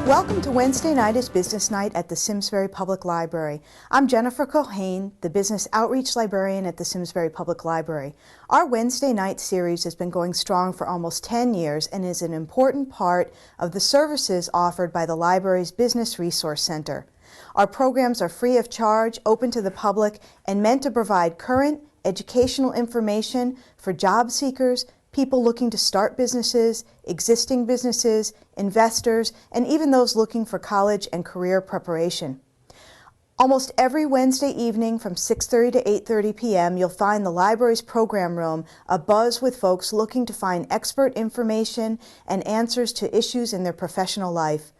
Welcome to Wednesday night is Business Night at the Simsbury Public Library. I'm Jennifer Cohane, the Business Outreach Librarian at the Simsbury Public Library. Our Wednesday night series has been going strong for almost 10 years and is an important part of the services offered by the library's Business Resource Center. Our programs are free of charge, open to the public, and meant to provide current educational information for job seekers, people looking to start businesses, existing businesses, investors, and even those looking for college and career preparation. Almost every Wednesday evening from 6:30 to 8:30 p.m. you'll find the library's program room abuzz with folks looking to find expert information and answers to issues in their professional life.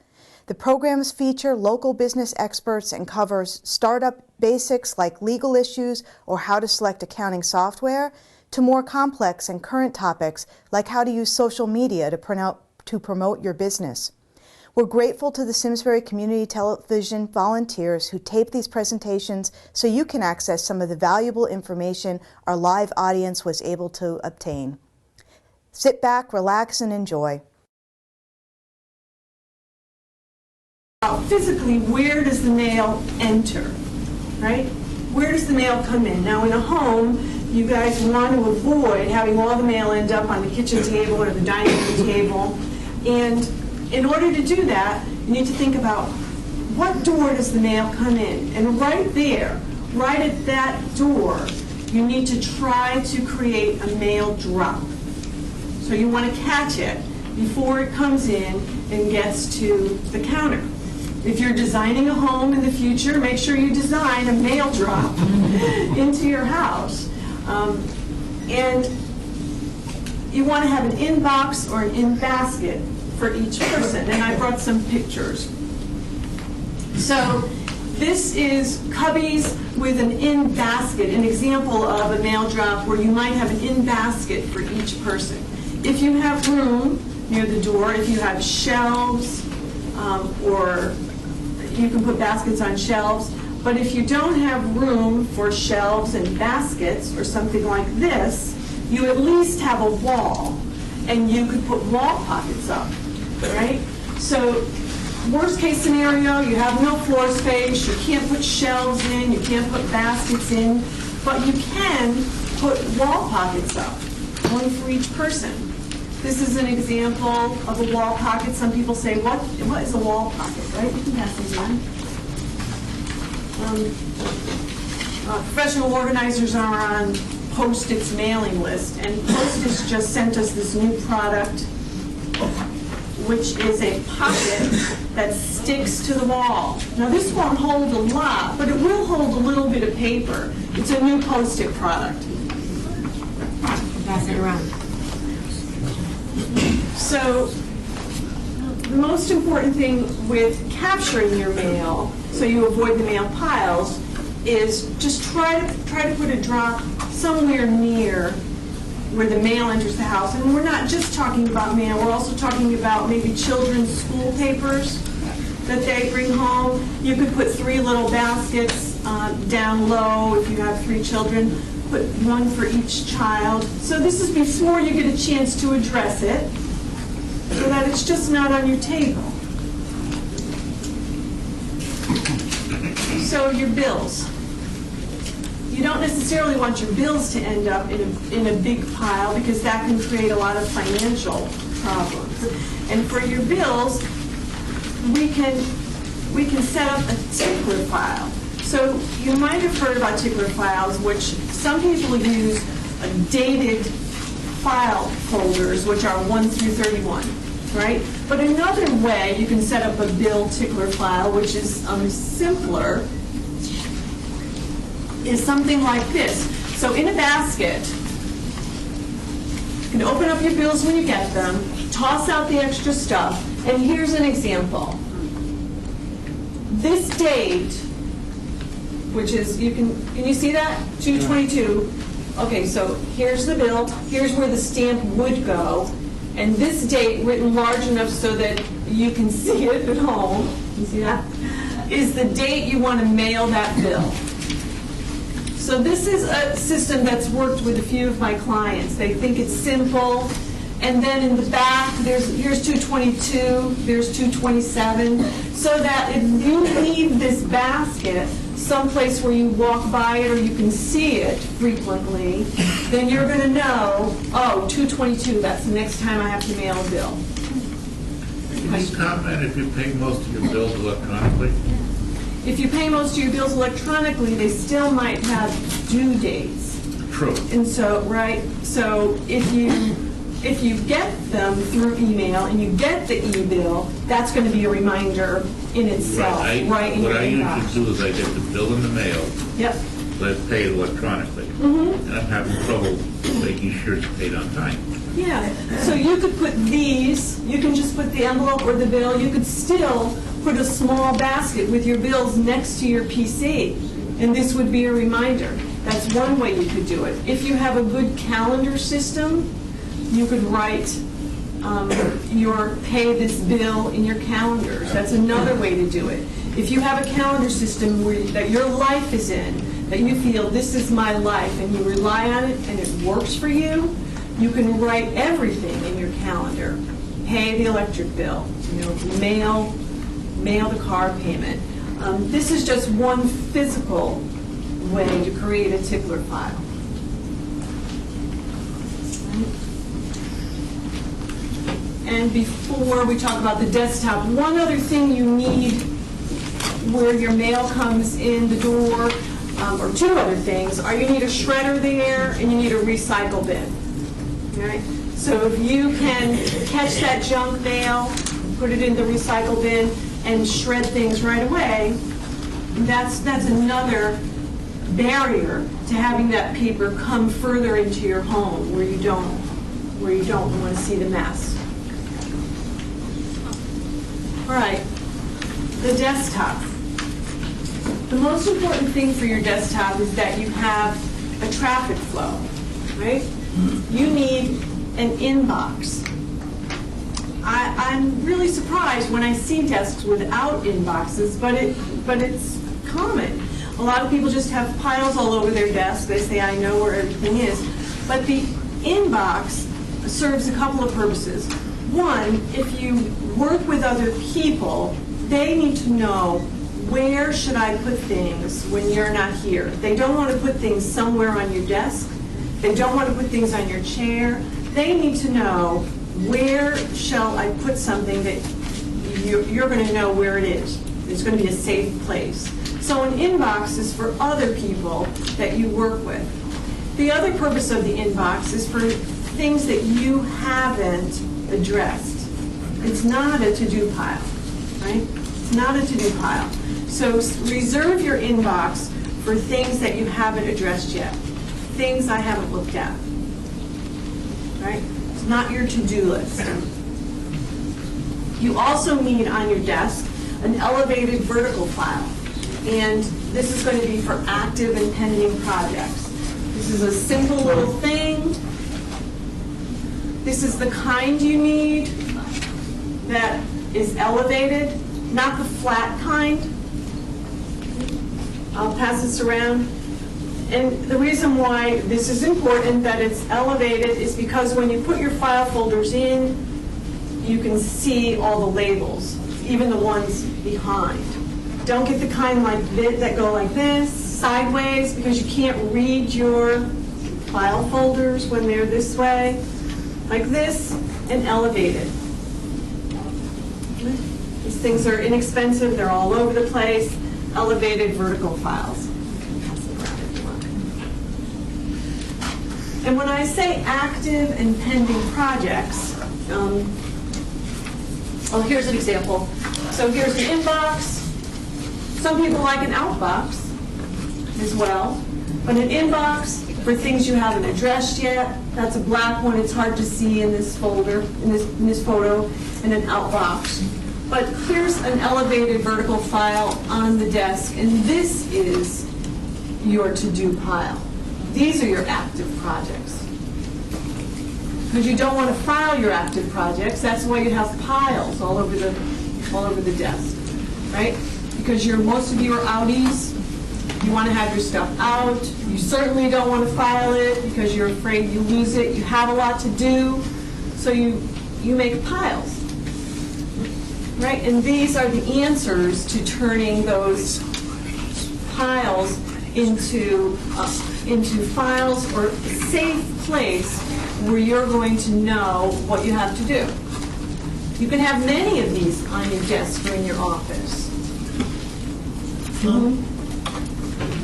The programs feature local business experts and covers startup basics like legal issues or how to select accounting software, to more complex and current topics like how to use social media to promote your business. We're grateful to the Simsbury Community Television volunteers who tape these presentations so you can access some of the valuable information our live audience was able to obtain. Sit back, relax, and enjoy. Physically, where does the mail enter, right? Where does the mail come in? Now, in a home, you guys want to avoid having all the mail end up on the kitchen table or the dining room table. And in order to do that, you need to think about what door does the mail come in? And right there, right at that door, you need to try to create a mail drop. So you want to catch it before it comes in and gets to the counter. If you're designing a home in the future, make sure you design a mail drop into your house. And you want to have an in-box or an in-basket for each person. And I brought some pictures. So this is cubbies with an in-basket, an example of a mail drop where you might have an in-basket for each person. If you have room near the door, if you have shelves, or you can put baskets on shelves. But if you don't have room for shelves and baskets or something like this, you at least have a wall, and you could put wall pockets up, right? So worst case scenario, you have no floor space, you can't put shelves in, you can't put baskets in, but you can put wall pockets up, one for each person. This is an example of a wall pocket. Some people say, what is a wall pocket, right? You can pass these on. Professional organizers are on Post-it's mailing list, and Post-it just sent us this new product, which is a pocket that sticks to the wall. Now this won't hold a lot, but it will hold a little bit of paper. It's a new Post-it product. Pass it around. So the most important thing with capturing your mail, so you avoid the mail piles, is just try to put a drop somewhere near where the mail enters the house. And we're not just talking about mail, we're also talking about maybe children's school papers that they bring home. You could put 3 little baskets down low if you have 3 children. Put one for each child. So this is before you get a chance to address it, so that it's just not on your table. So your bills. You don't necessarily want your bills to end up in a big pile, because that can create a lot of financial problems. And for your bills, we can set up a tickler file. So you might have heard about tickler files, which some people use dated file folders, which are 1 through 31, right? But another way you can set up a bill tickler file, which is simpler, is something like this. So in a basket, you can open up your bills when you get them, toss out the extra stuff, and here's an example. This date, which is, can you see that? 2/22. Okay, so here's the bill, here's where the stamp would go, and this date written large enough so that you can see it at home, you see that, is the date you want to mail that bill. So this is a system that's worked with a few of my clients. They think it's simple, And then in the back, here's 222, there's 227, so that if you leave this basket someplace where you walk by it or you can see it frequently, then you're going to know, oh, 222, that's the next time I have to mail a bill. Can you comment if you pay most of your bills electronically? If you pay most of your bills electronically, they still might have due dates. True. And so, right, so if you get them through email and you get the e-bill, that's going to be a reminder in itself, right in your inbox. What I usually do is I get the bill in the mail, Yep. but I pay it electronically. And I'm having trouble making sure it's paid on time. Yeah, so you could put these, you can just put the envelope or the bill, you could still put a small basket with your bills next to your PC, and this would be a reminder. That's one way you could do it. If you have a good calendar system, you could write your pay this bill in your calendars. That's another way to do it. If you have a calendar system that your life is in, that you feel this is my life and you rely on it and it works for you, you can write everything in your calendar. Pay the electric bill, mail the car payment. This is just one physical way to create a tickler file. And before we talk about the desktop, one other thing you need where your mail comes in the door, or two other things, are you need a shredder there and you need a recycle bin. Right? So if you can catch that junk mail, put it in the recycle bin, and shred things right away, that's another barrier to having that paper come further into your home where you don't want to see the mess. All right, the desktop. The most important thing for your desktop is that you have a traffic flow, right? You need an inbox. I'm really surprised when I see desks without inboxes, but it's common. A lot of people just have piles all over their desk. They say, I know where everything is. But the inbox serves a couple of purposes. One, if you work with other people, they need to know where should I put things when you're not here. They don't want to put things somewhere on your desk. They don't want to put things on your chair. They need to know where shall I put something that you're going to know where it is. It's going to be a safe place. So an inbox is for other people that you work with. The other purpose of the inbox is for things that you haven't addressed. It's not a to-do pile, right? It's not a to-do pile. So reserve your inbox for things that you haven't addressed yet, things I haven't looked at, right? It's not your to-do list. You also need on your desk an elevated vertical file, and this is going to be for active and pending projects. This is a simple little thing. This is the kind you need that is elevated, not the flat kind. I'll pass this around. And the reason why this is important that it's elevated is because when you put your file folders in, you can see all the labels, even the ones behind. Don't get the kind like this, that go like this, sideways, because you can't read your file folders when they're this way. Like this, and elevated. These things are inexpensive, they're all over the place. Elevated vertical files. And when I say active and pending projects, well, here's an example. So here's the inbox. Some people like an outbox as well, but an inbox for things you haven't addressed yet. That's a black one. It's hard to see in this folder, in this photo, and an outbox. But here's an elevated vertical file on the desk, and this is your to-do pile. These are your active projects. Because you don't want to file your active projects, that's why you have piles all over the desk, right? Because most of you are outies. You want to have your stuff out. You certainly don't want to file it because you're afraid you lose it. You have a lot to do. So you make piles, right? And these are the answers to turning those piles into files or a safe place where you're going to know what you have to do. You can have many of these on your desk or in your office.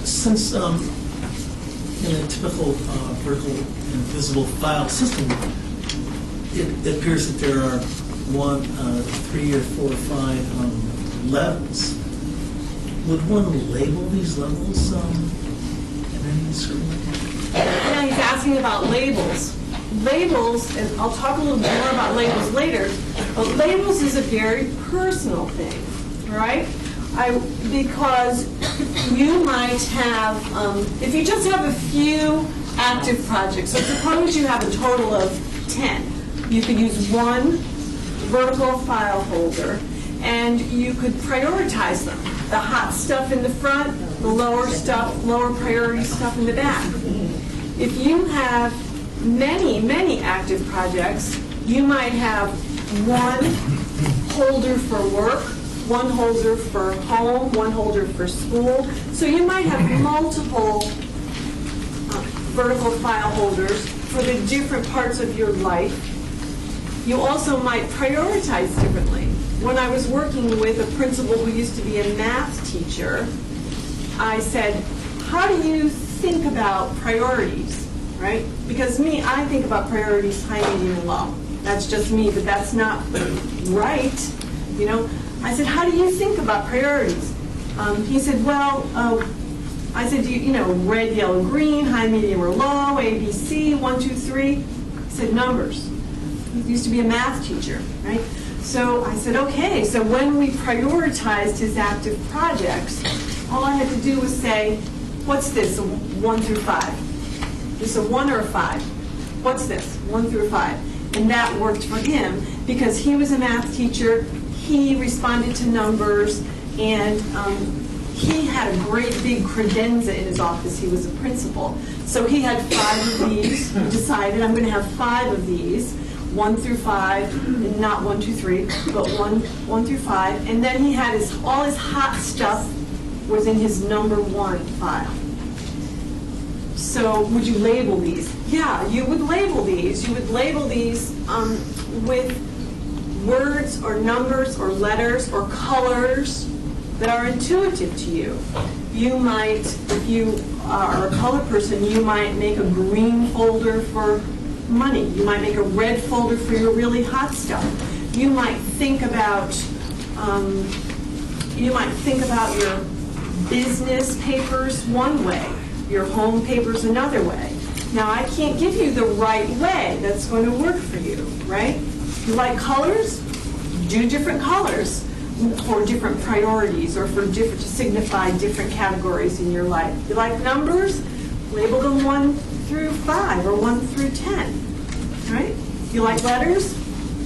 Since in a typical vertical and visible file system, it appears that there are 3 or 4 or 5 levels. Would one label these levels in any certain way? Yeah, he's asking about labels. Labels, and I'll talk a little bit more about labels later, but labels is a very personal thing, right? Because you might have, if you just have a few active projects, so suppose you have a total of 10, you could use one vertical file holder and you could prioritize them. The hot stuff in the front, the lower priority stuff in the back. If you have many active projects, you might have one holder for work, one holder for home, one holder for school. So you might have multiple vertical file holders for the different parts of your life. You also might prioritize differently. When I was working with a principal who used to be a math teacher, I said, how do you think about priorities, right? Because I think about priorities high, medium, and low. That's just me, but that's not right, you know? I said, how do you think about priorities? He said, well, I said, you know, red, yellow, green, high, medium, or low, A, B, C, 1, 2, 3. He said, numbers. He used to be a math teacher, right? So I said, okay, so when we prioritized his active projects, all I had to do was say, what's this, a 1 through 5? Is this a 1 or a 5? What's this, 1 through 5? And that worked for him because he was a math teacher, he responded to numbers, and he had a great big credenza in his office. He was a principal. So he had 5 of these. He decided, I'm going to have 5 of these, 1 through 5, and not 1, 2, 3, but 1 through 5. And then he had all his hot stuff was in his number 1 file. So would you label these? Yeah, you would label these. You would label these with words or numbers or letters or colors that are intuitive to you. You might, if you are a color person, you might make a green folder for money. You might make a red folder for your really hot stuff. You might think about your business papers one way, your home papers another way. Now, I can't give you the right way that's going to work for you, right? You like colors? Do different colors for different priorities or to signify different categories in your life. You like numbers? Label them 1 through 5 or 1 through 10, right? You like letters?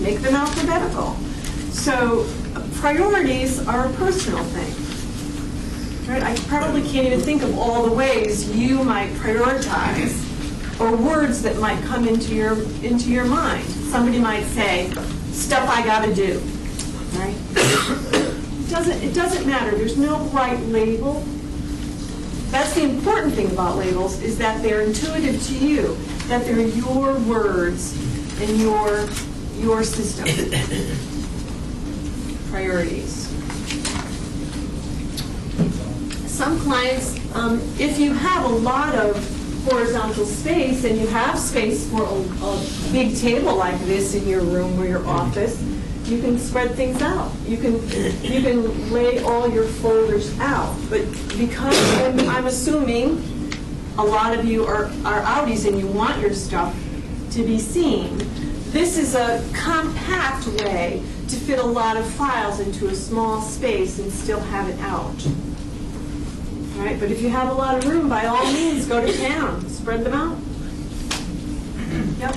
Make them alphabetical. So priorities are a personal thing, right? I probably can't even think of all the ways you might prioritize or words that might come into your mind. Somebody might say, stuff I gotta do, right? It doesn't matter. There's no right label. That's the important thing about labels, is that they're intuitive to you, that they're your words and your system. Priorities. Some clients, if you have a lot of horizontal space and you have space for a big table like this in your room or your office, you can spread things out. You can lay all your folders out. But because I'm assuming a lot of you are outies and you want your stuff to be seen, this is a compact way to fit a lot of files into a small space and still have it out. All right, but if you have a lot of room, by all means, go to town. Spread them out. Yep.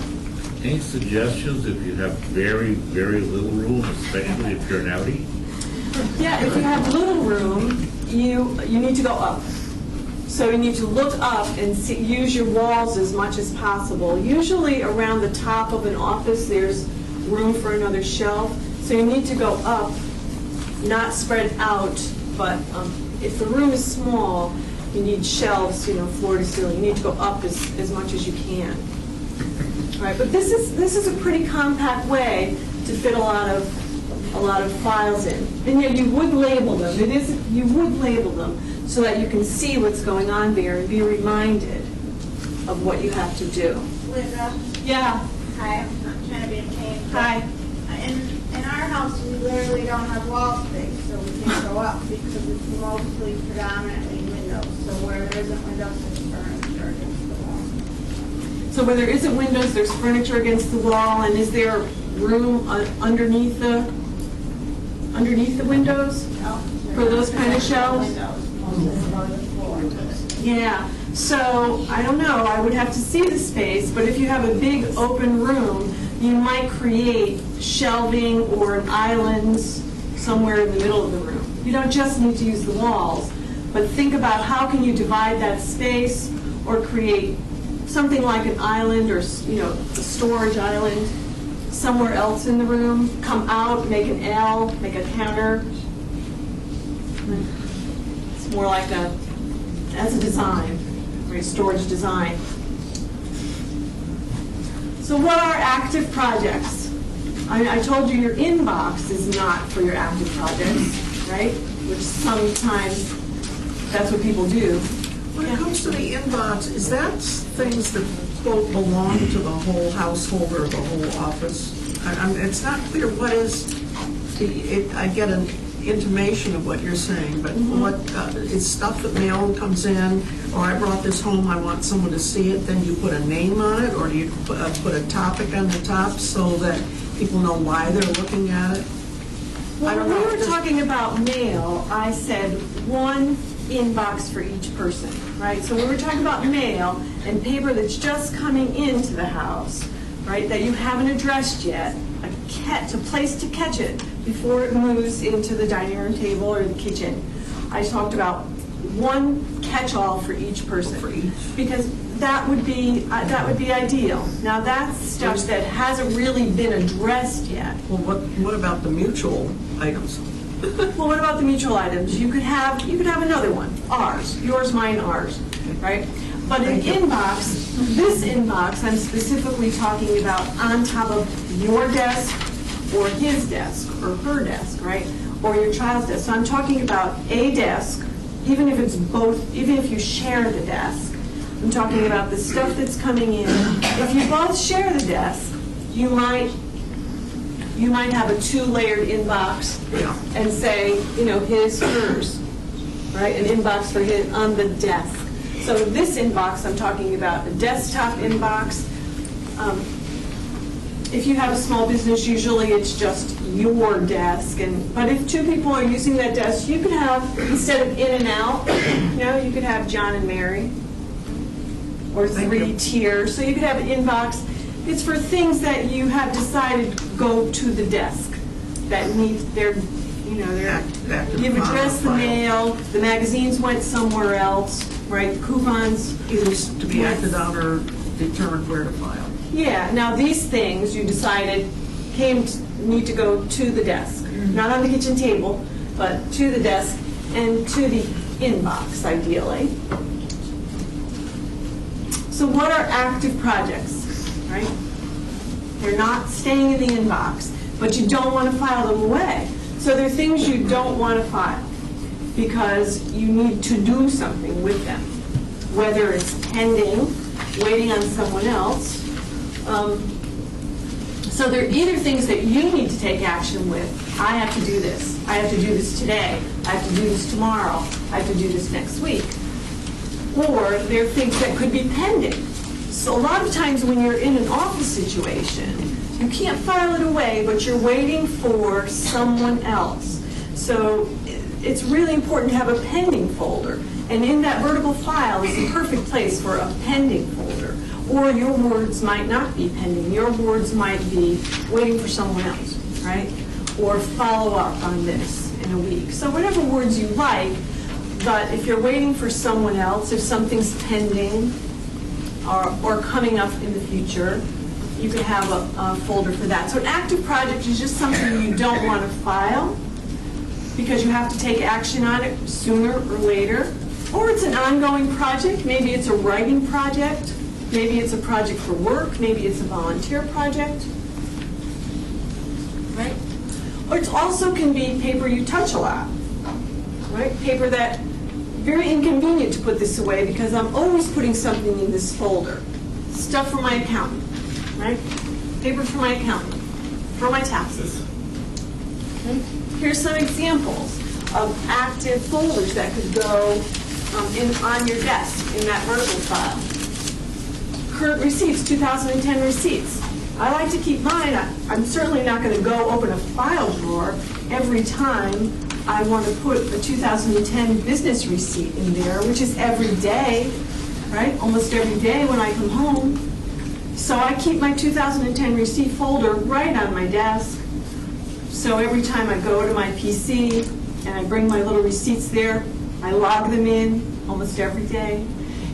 Any suggestions if you have very, very little room, especially if you're an outie? Yeah, if you have little room, you need to go up. So you need to look up and use your walls as much as possible. Usually around the top of an office, there's room for another shelf. So you need to go up, not spread out, but if the room is small, you need shelves, floor to ceiling. You need to go up as much as you can. All right, but this is a pretty compact way to fit a lot of files in. And yeah, you would label them. You would label them so that you can see what's going on there and be reminded of what you have to do. Linda, Yeah. hi, I'm not trying to be a pain. but Hi. In our house, we literally don't have wall space, so we can't go up because it's mostly predominantly windows. So where there isn't windows, there's furniture against the wall. So where there isn't windows, there's furniture against the wall, and is there room underneath the windows? For those kind of shelves? Windows, mostly below the floor. Yeah, so I don't know, I would have to see the space, but if you have a big open room, you might create shelving or an island somewhere in the middle of the room. You don't just need to use the walls, but think about how can you divide that space or create something like an island or, a storage island somewhere else in the room. Come out, make an L, make a counter. It's more like as a design, right, storage design. So what are active projects? I told you your inbox is not for your active projects, right? Which sometimes that's what people do. When it comes to the inbox, is that things that, quote, belong to the whole household or the whole office? It's not clear what is, I get an intimation of what you're saying, but what is stuff that mail comes in, or I brought this home, I want someone to see it, then you put a name on it, or do you put a topic on the top so that people know why they're looking at it? I don't When know. we were talking about mail, I said one inbox for each person, right? So when we're talking about mail and paper that's just coming into the house, right, that you haven't addressed yet, a place to catch it before it moves into the dining room table or the kitchen. I talked about one catch-all for each person. For each. Because that would be ideal. Now that's stuff that hasn't really been addressed yet. Well, what about the mutual items? Well, what about the mutual items? You could have another one, ours, yours, mine, ours, right? But an inbox, this inbox, I'm specifically talking about on top of your desk or his desk or her desk, right? Or your child's desk. So I'm talking about a desk, even if it's both, even if you share the desk. I'm talking about the stuff that's coming in. If you both share the desk, you might have a two-layered inbox and say, his, hers, right? An inbox for his on the desk. So this inbox, I'm talking about a desktop inbox. If you have a small business, usually it's just your desk. But if two people are using that desk, you could have, instead of in and out, you could have John and Mary, or three tiers. So you could have an inbox. It's for things that you have decided go to the desk that need you've addressed the mail, the magazines went somewhere else, right? Coupons. Either to be acted on or determined where to file. Yeah, now these things you decided need to go to the desk, not on the kitchen table, but to the desk and to the inbox, ideally. So what are active projects, right? They're not staying in the inbox, but you don't want to file them away. So there are things you don't want to file because you need to do something with them, whether it's pending, waiting on someone else. So they're either things that you need to take action with. I have to do this. I have to do this today. I have to do this tomorrow. I have to do this next week. Or they're things that could be pending. So a lot of times when you're in an office situation, you can't file it away, but you're waiting for someone else. So it's really important to have a pending folder. And in that vertical file is the perfect place for a pending folder. Or your words might not be pending. Your words might be waiting for someone else, right? Or follow up on this in a week. So whatever words you like, But if you're waiting for someone else, if something's pending or coming up in the future, you can have a folder for that. So an active project is just something you don't want to file because you have to take action on it sooner or later. Or it's an ongoing project. Maybe it's a writing project. Maybe it's a project for work. Maybe it's a volunteer project. Right? Or it also can be paper you touch a lot. Right? Paper that, very inconvenient to put this away because I'm always putting something in this folder. Stuff for my accountant. Right? Paper for my accountant, for my taxes. Okay? Here's some examples of active folders that could go on your desk in that vertical file. Current receipts, 2010 receipts. I like to keep mine. I'm certainly not going to go open a file drawer every time I want to put a 2010 business receipt in there, which is every day, right? Almost every day when I come home. So I keep my 2010 receipt folder right on my desk. So every time I go to my PC and I bring my little receipts there, I log them in almost every day,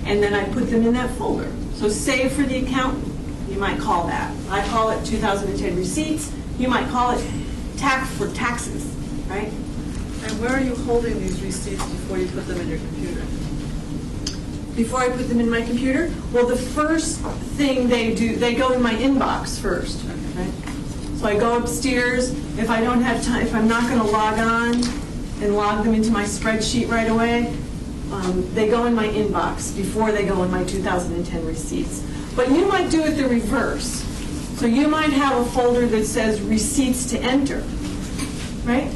and then I put them in that folder. So save for the accountant, you might call that. I call it 2010 receipts. You might call it tax for taxes, right? And where are you holding these receipts before you put them in your computer? Before I put them in my computer? Well, the first thing they do, they go in my inbox first, right? So I go upstairs. If I don't have time, if I'm not going to log on and log them into my spreadsheet right away, they go in my inbox before they go in my 2010 receipts. But you might do it the reverse. So you might have a folder that says receipts to enter, right?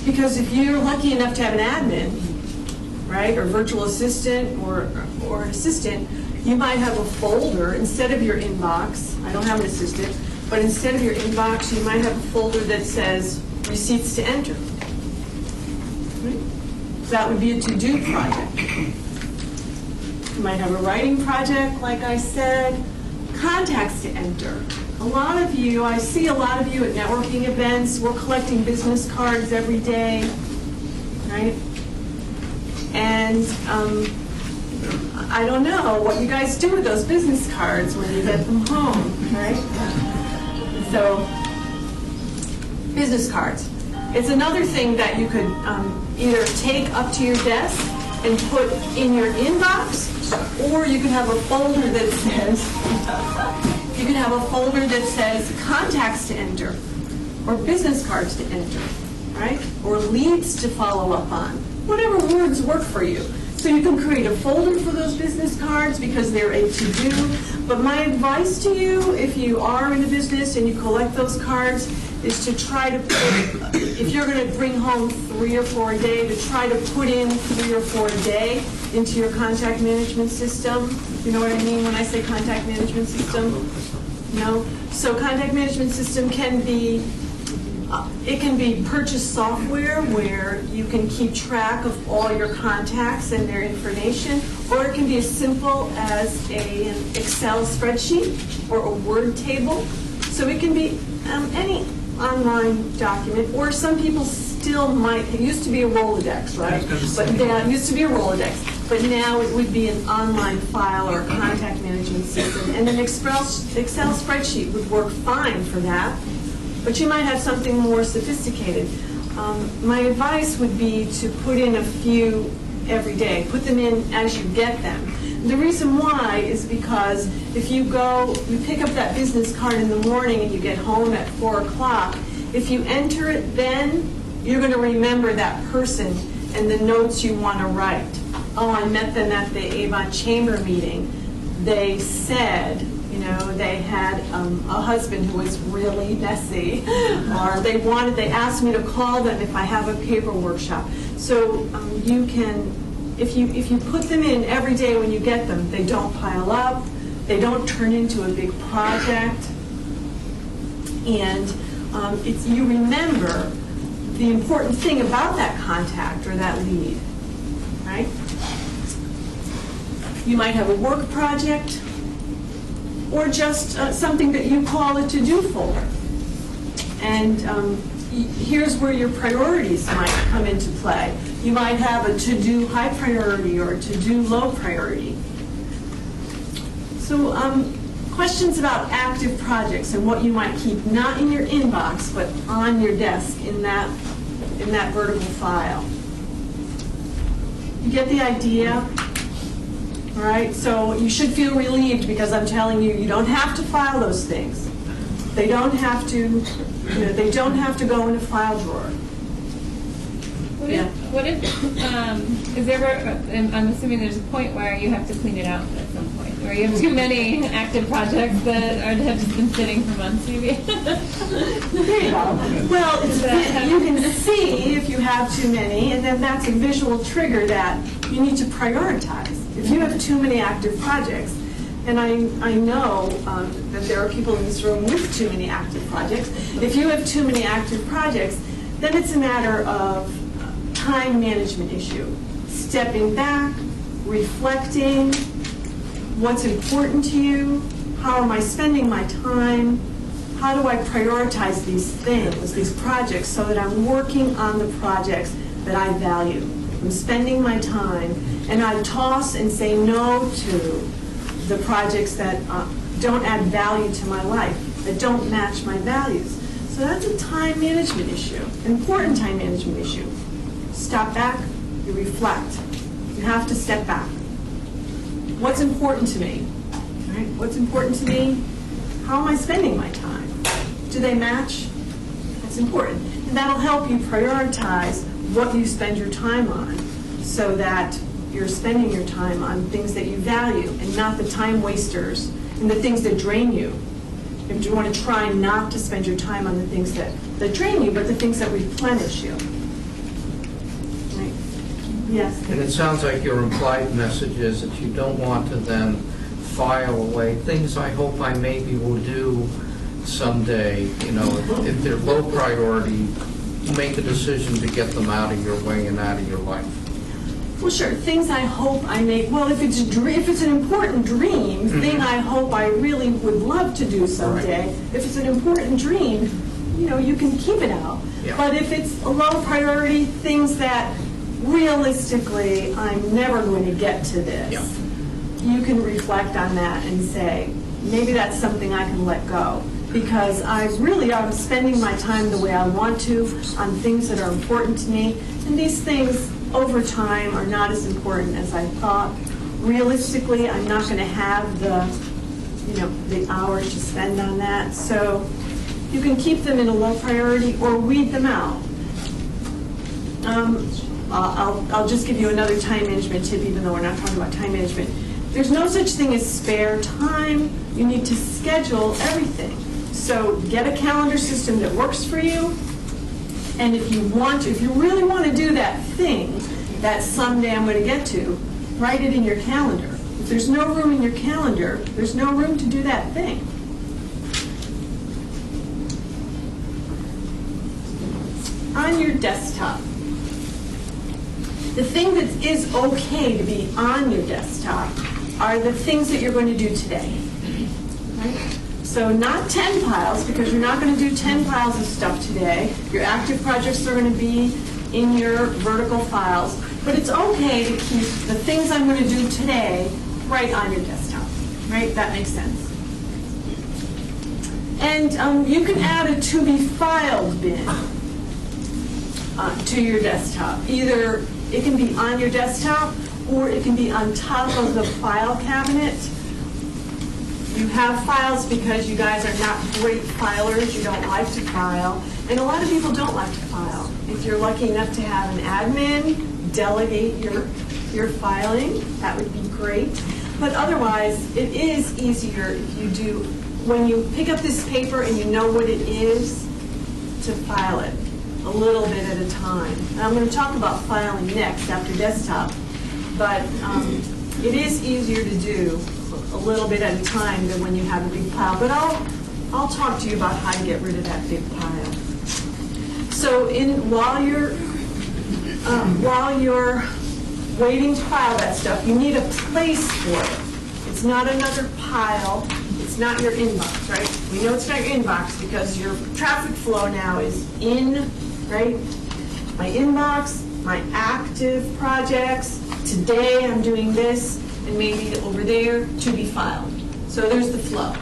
Because if you're lucky enough to have an admin, right, or virtual assistant or an assistant, you might have a folder instead of your inbox. I don't have an assistant, but instead of your inbox, you might have a folder that says receipts to enter. Right? That would be a to-do project. You might have a writing project, like I said, contacts to enter. A lot of you, I see a lot of you at networking events. We're collecting business cards every day, right? And I don't know what you guys do with those business cards when you get them home, right? So, business cards. It's another thing that you could either take up to your desk and put in your inbox, or you could have a folder that says, contacts to enter, or business cards to enter, right? Or leads to follow up on. Whatever words work for you. So you can create a folder for those business cards because they're a to-do. But my advice to you, if you are in the business and you collect those cards, is to try to put, if you're going to bring home 3 or 4 a day, to try to put in 3 or 4 a day into your contact management system. You know what I mean when I say contact management system? No? So contact management system can be, it can be purchased software where you can keep track of all your contacts and their information, or it can be as simple as an Excel spreadsheet or a Word table. So it can be any online document, or some people still might, it used to be a Rolodex, right? But yeah, it used to be a Rolodex, but now it would be an online file or a contact management system. And an Excel spreadsheet would work fine for that. But you might have something more sophisticated. My advice would be to put in a few every day. Put them in as you get them. The reason why is because if you pick up that business card in the morning and you get home at 4 o'clock, if you enter it then, you're going to remember that person and the notes you want to write. Oh, I met them at the Avon Chamber meeting. They said, they had a husband who was really messy, or they asked me to call them if I have a paper workshop. So you can, if you put them in every day when you get them, they don't pile up, they don't turn into a big project, and you remember the important thing about that contact or that lead, right? You might have a work project, or just something that you call a to-do folder. And here's where your priorities might come into play. You might have a to-do high priority or a to-do low priority. So questions about active projects and what you might keep not in your inbox but on your desk in that vertical file. You get the idea? All right, so you should feel relieved because I'm telling you, you don't have to file those things. They don't have to, they don't have to go in a file drawer. What if is there ever, I'm assuming there's a point where you have to clean it out at some point, where you have too many active projects that have just been sitting for months maybe? There you go. Well, you can see if you have too many, and then that's a visual trigger that you need to prioritize. If you have too many active projects, and I know that there are people in this room with too many active projects. If you have too many active projects, then it's a matter of time management issue. Stepping back, reflecting, what's important to you, how am I spending my time, how do I prioritize these things, these projects, so that I'm working on the projects that I value. I'm spending my time, and I toss and say no to the projects that don't add value to my life, that don't match my values. So that's a time management issue, an important time management issue. Stop back, you reflect. You have to step back. What's important to me? Right? What's important to me? How am I spending my time? Do they match? That's important. And that'll help you prioritize what you spend your time on so that you're spending your time on things that you value and not the time wasters and the things that drain you. If you want to try not to spend your time on the things that drain you, but the things that replenish you. Right? Yes? And it sounds like your implied message is that you don't want to then file away things I hope I maybe will do someday. If they're low priority, make a decision to get them out of your way and out of your life. Well, sure. Things I hope I make. Well, if it's an important dream, thing I hope I really would love to do someday. Right. If it's an important dream, you can keep it out. Yeah. But if it's a low priority, things that realistically I'm never going to get to this, you can reflect on that and say, maybe that's something I can let go. Because I'm spending my time the way I want to on things that are important to me, and these things over time are not as important as I thought. Realistically, I'm not going to have the hours to spend on that. So you can keep them in a low priority or weed them out. I'll just give you another time management tip, even though we're not talking about time management. There's no such thing as spare time. You need to schedule everything. So get a calendar system that works for you. And if you really want to do that thing that someday I'm going to get to, write it in your calendar. If there's no room in your calendar, there's no room to do that thing. On your desktop. The thing that is okay to be on your desktop are the things that you're going to do today. Right? So not 10 piles, because you're not going to do 10 piles of stuff today. Your active projects are going to be in your vertical files. But it's okay to keep the things I'm going to do today right on your desktop. Right? That makes sense. And you can add a to-be-filed bin to your desktop. Either it can be on your desktop or it can be on top of the file cabinet. You have files because you guys are not great filers. You don't like to file. And a lot of people don't like to file. If you're lucky enough to have an admin delegate your filing, that would be great. But otherwise, it is easier if you do, when you pick up this paper and you know what it is, to file it a little bit at a time. And I'm going to talk about filing next after desktop, but it is easier to do a little bit at a time than when you have a big pile. But I'll talk to you about how to get rid of that big pile. So while you're waiting to file that stuff, you need a place for it. It's not another pile. It's it's not your inbox, right? We know it's not your inbox because your traffic flow now is in, right? My inbox, my active projects, today I'm doing this, and maybe over there, to be filed. So there's the flow,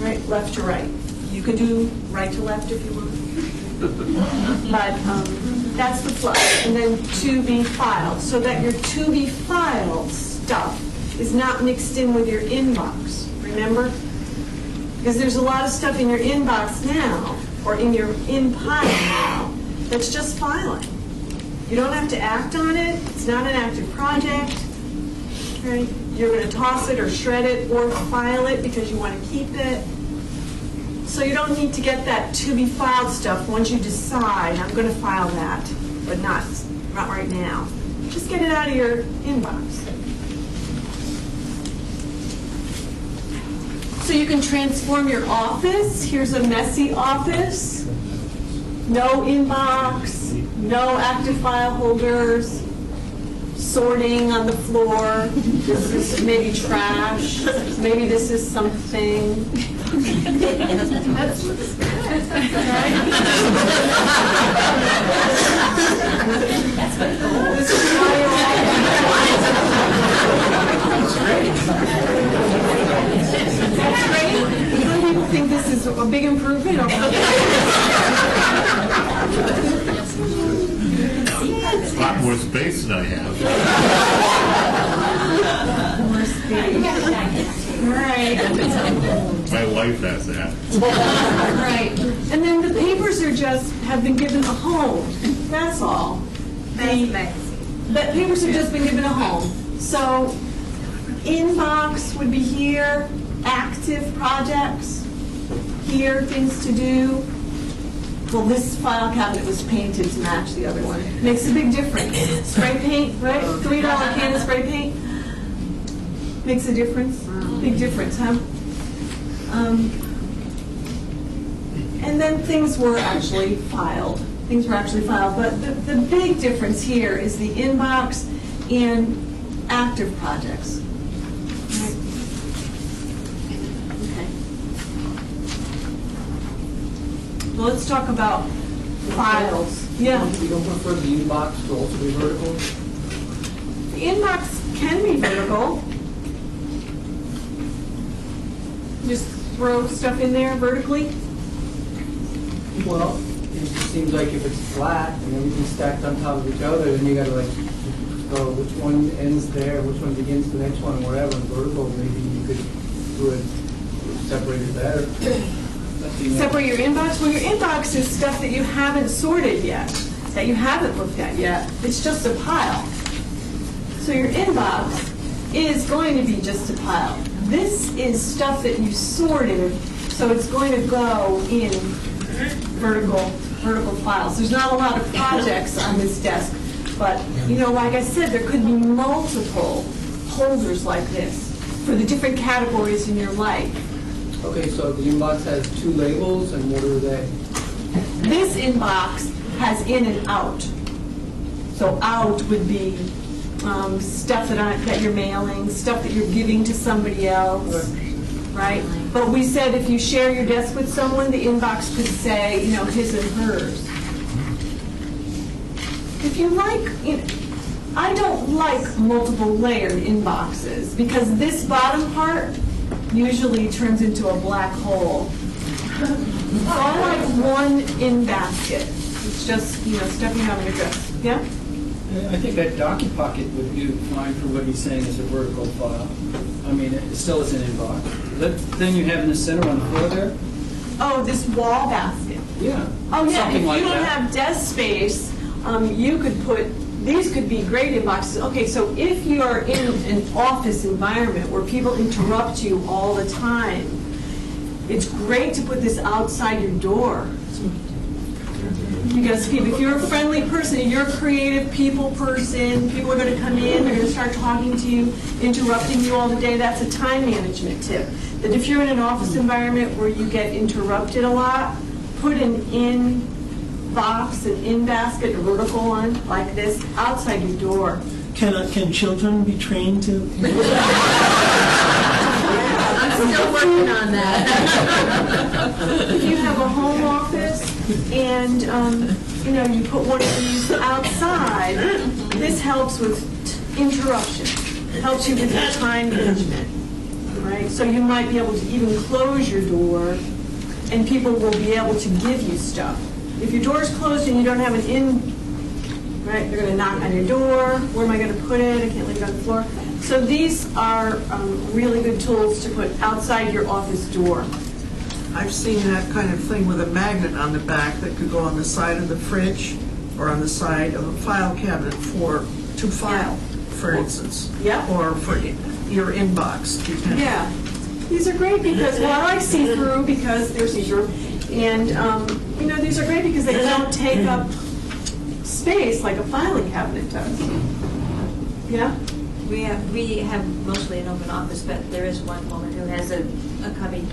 right? Left to right. You can do right to left if you want. But that's the flow. And then to be filed, so that your to be filed stuff is not mixed in with your inbox, remember? Because there's a lot of stuff in your inbox now, or in your in pile now, that's just filing. You don't have to act on it. It's not an active project. Right? You're going to toss it or shred it or file it because you want to keep it. So you don't need to get that to be filed stuff once you decide, I'm going to file that, but not right now. Just get it out of your inbox. So you can transform your office. Here's a messy office. No inbox, no active file holders, sorting on the floor. This is maybe trash. Maybe this is something. That's right? This is why That's great. Some people think this is a big improvement. It's a lot more space than I have. More space. Right. My wife has that. Right. And then the papers have been given a home. That's all. The papers have just been given a home. So inbox would be here, active projects, here, things to do. Well, this file cabinet was painted to match the other one. Makes a big difference. Spray paint, right? $3 can of spray paint. Makes a difference. Big difference, huh? And then things were actually filed. But the big difference here is the inbox and active projects. Right? Okay. Well, let's talk about files. Yeah. You don't prefer the inbox to also be vertical? The inbox can be vertical. Just throw stuff in there vertically. Well, it just seems like if it's flat and everything's stacked on top of each other, then you gotta like, go which one ends there, which one begins the next one, or whatever. And vertical, maybe you could do it separated better. Separate your inbox. Well, your inbox is stuff that you haven't sorted yet, that you haven't looked at yet. It's just a pile. So your inbox is going to be just a pile. This is stuff that you sorted, so it's going to go in vertical files. There's not a lot of projects on this desk, but like I said, there could be multiple holders like this for the different categories in your life. Okay, so the inbox has two labels, and what are they? This inbox has in and out. So out would be stuff that you're mailing, stuff that you're giving to somebody else, right? But we said if you share your desk with someone, the inbox could say, his and hers. If you like, I don't like multiple layered inboxes because this bottom part usually turns into a black hole. So I like one in basket. It's just, stuff you have in your desk. Yeah? I think that DocuPocket would do fine for what he's saying is a vertical file. I mean, it still is an inbox. That thing you have in the center on the floor there? Oh, this wall basket. Yeah. Oh, yeah. Something If like you don't that. have desk space, you could these could be great inboxes. Okay, so if you're in an office environment where people interrupt you all the time, it's great to put this outside your door. Because if you're a friendly person, you're a creative people person, people are going to come in, they're going to start talking to you, interrupting you all the day. That's a time management tip. That if you're in an office environment where you get interrupted a lot, put an in box, an in basket, a vertical one like this, outside your door. Can children be trained to? I'm Still working on that. If you have a home office and, you know, you put one of these outside, this helps with interruption. It helps you with your time management, right? So you might be able to even close your door and people will be able to give you stuff. If your door is closed and you don't have an in, right, they're going to knock on your door. Where am I going to put it? I can't leave it on the floor. So these are really good tools to put outside your office door. I've seen that kind of thing with a magnet on the back that could go on the side of the fridge or on the side of a file cabinet to file, for instance. Yeah. Or for your inbox, depending. Yeah, these are great because, well, I like see-through because they're see-through. And, you know, these are great because they don't take up space like a filing cabinet does. Yeah? We have mostly an open office, but there is one woman who has a cubby,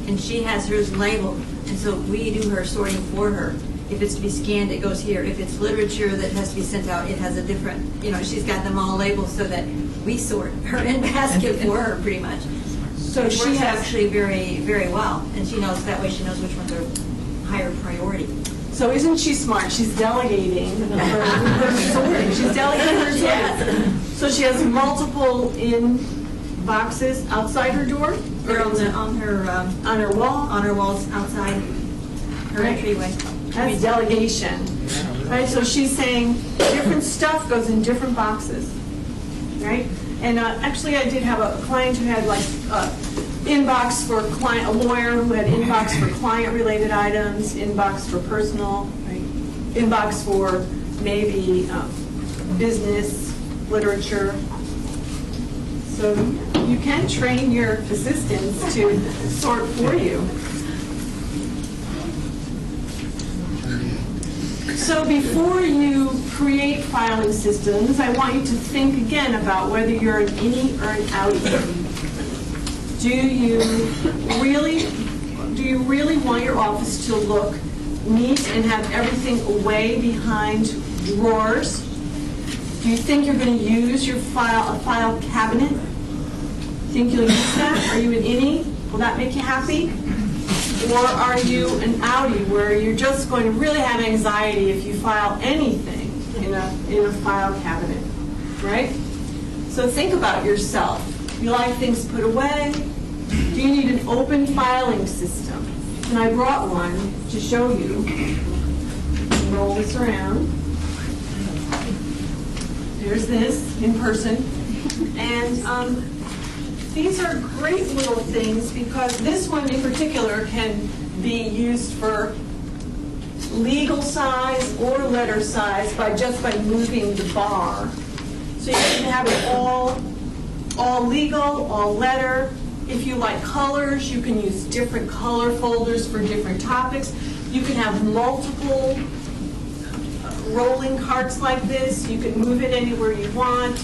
and she has hers labeled, and so we do her sorting for her. If it's to be scanned, it goes here. If it's literature that has to be sent out, it has a different, you know, she's got them all labeled so that we sort her in basket for her, pretty much. So she works actually very, very well, and she knows, that way she knows which ones are higher priority. So isn't she smart? She's delegating her sorting. She's delegating her sorting. So she has multiple in boxes outside her door? Or on her wall? On her walls outside her entryway. That's delegation. Right, so she's saying different stuff goes in different boxes, right? And actually I did have a client who had like inbox for client, a lawyer who had inbox for client-related items, inbox for personal, right? Inbox for maybe business, literature. So you can train your assistants to sort for you. So before you create filing systems, I want you to think again about whether you're an innie or an outie. Do you really want your office to look neat and have everything away behind drawers? Do you think you're going to use your file cabinet? Think you'll use that? Are you an innie? Will that make you happy? Or are you an outie where you're just going to really have anxiety if you file anything in a file cabinet, right? So think about yourself. You like things put away? Do you need an open filing system? And I brought one to show you. Roll this around. There's this in person. And these are great little things because this one in particular can be used for legal size or letter size by moving the bar. So you can have it all legal, all letter. If you like colors, you can use different color folders for different topics. You can have multiple rolling carts like this. You can move it anywhere you want.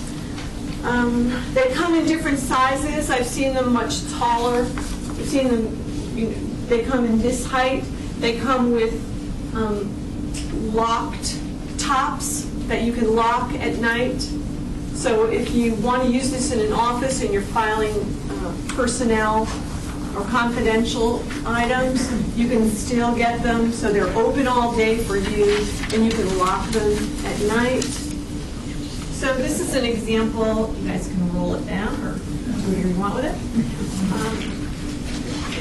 They come in different sizes. I've seen them much taller. I've seen them, they come in this height. They come with locked tops that you can lock at night. So if you want to use this in an office and you're filing personnel or confidential items, you can still get them so they're open all day for you and you can lock them at night. So this is an example. You guys can roll it down or do whatever you want with it.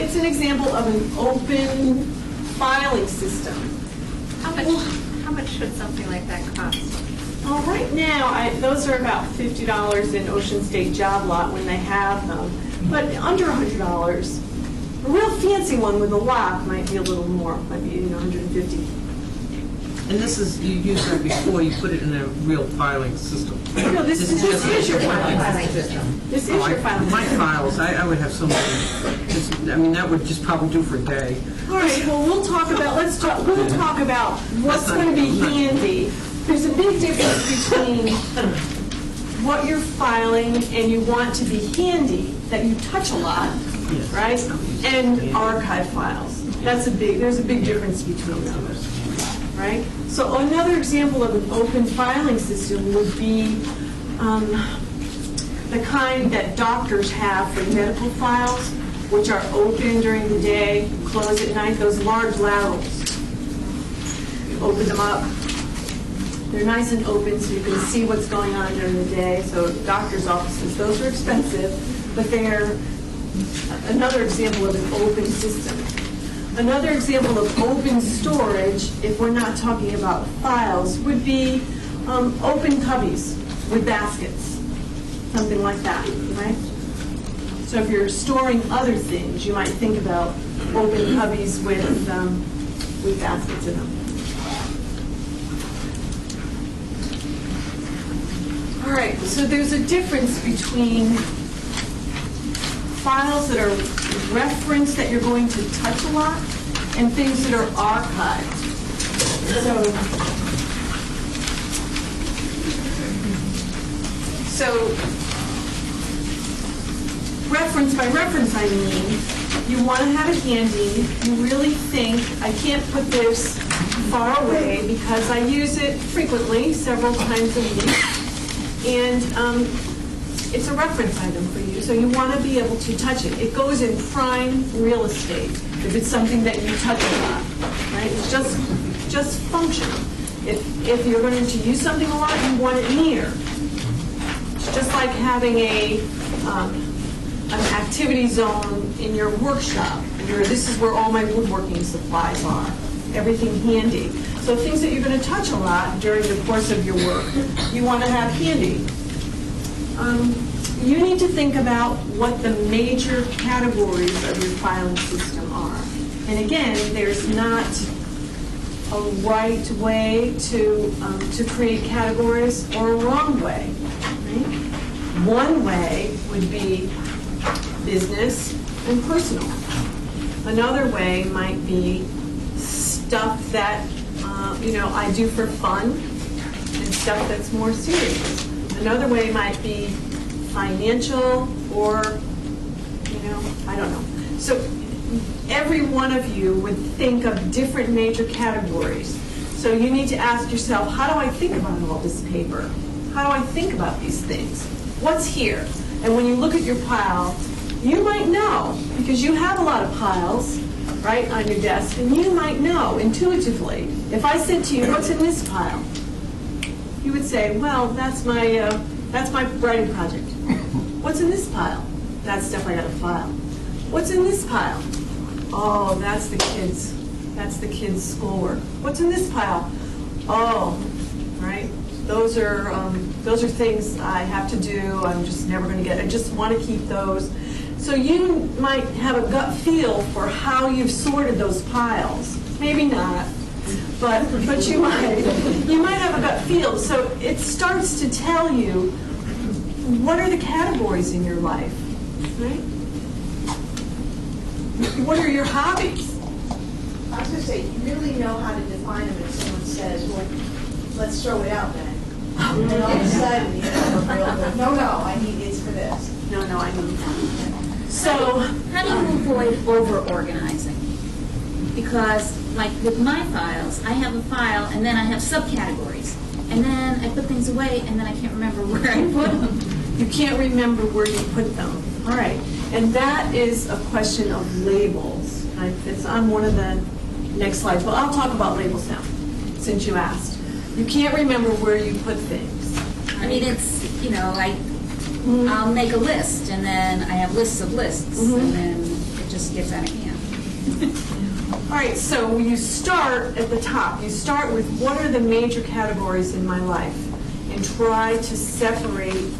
It's an example of an open filing system. How much should something like that cost? Well, right now, those are about $50 in Ocean State Job Lot when they have them, but under $100. A real fancy one with a lock might be a little more, might be $150. And this is, you use that before you put it in a real filing system. No, this is your filing system. This is your filing My system. files, I would have so many, I mean, that would just probably do for a day. All right, well, we'll talk about what's going to be handy. There's a big difference between what you're filing and you want to be handy, that you touch a lot, right? And archive files. There's a big difference between those, right? So another example of an open filing system would be the kind that doctors have for medical files, which are open during the day, close at night, those large laterals. You open them up. They're nice and open so you can see what's going on during the day. So doctors' offices, those are expensive, but they're another example of an open system. Another example of open storage, if we're not talking about files, would be open cubbies with baskets, something like that, right? So if you're storing other things, you might think about open cubbies with baskets in them. All right, so there's a difference between files that are referenced that you're going to touch a lot and things that are archived. So reference by reference, I mean, you want to have it handy. You really think, I can't put this far away because I use it frequently, several times a week. And it's a reference item for you, so you want to be able to touch it. It goes in prime real estate if it's something that you touch a lot, right? It's just functional. If you're going to use something a lot, you want it near. It's just like having an activity zone in your workshop. This is where all my woodworking supplies are. Everything handy. So things that you're going to touch a lot during the course of your work, you want to have handy. You need to think about what the major categories of your filing system are. And again, there's not a right way to create categories or a wrong way. Right? One way would be business and personal. Another way might be stuff that I do for fun and stuff that's more serious. Another way might be financial or, I don't know. So every one of you would think of different major categories. So you need to ask yourself, how do I think about all this paper? How do I think about these things? What's here? And when you look at your pile, you might know, because you have a lot of piles, right, on your desk, and you might know intuitively. If I said to you, what's in this pile? You would say, well, that's my writing project. What's in this pile? That's stuff I got to file. What's in this pile? Oh, that's the kids' schoolwork. What's in this pile? Oh, right. Those are things I have to do. I'm just never going to get. I just want to keep those. So you might have a gut feel for how you've sorted those piles. Maybe not, but you might have a gut feel. So it starts to tell you what are the categories in your life, right? What are your hobbies? I was going to say, you really know how to define them if someone says, well, let's throw it out then. And all of a sudden, no, I need it's for this. No, I need that. So, how do you avoid over-organizing? Because, like with my files, I have a file and then I have subcategories. And then I put things away and then I can't remember where I put them. You can't remember where you put them. All right. And that is a question of labels. Right? It's on one of the next slides. But I'll talk about labels now, since you asked. You can't remember where you put things. I mean, it's, I'll make a list, and then I have lists of lists, and then it just gets out of hand. All right, so you start at the top. You start with what are the major categories in my life, and try to separate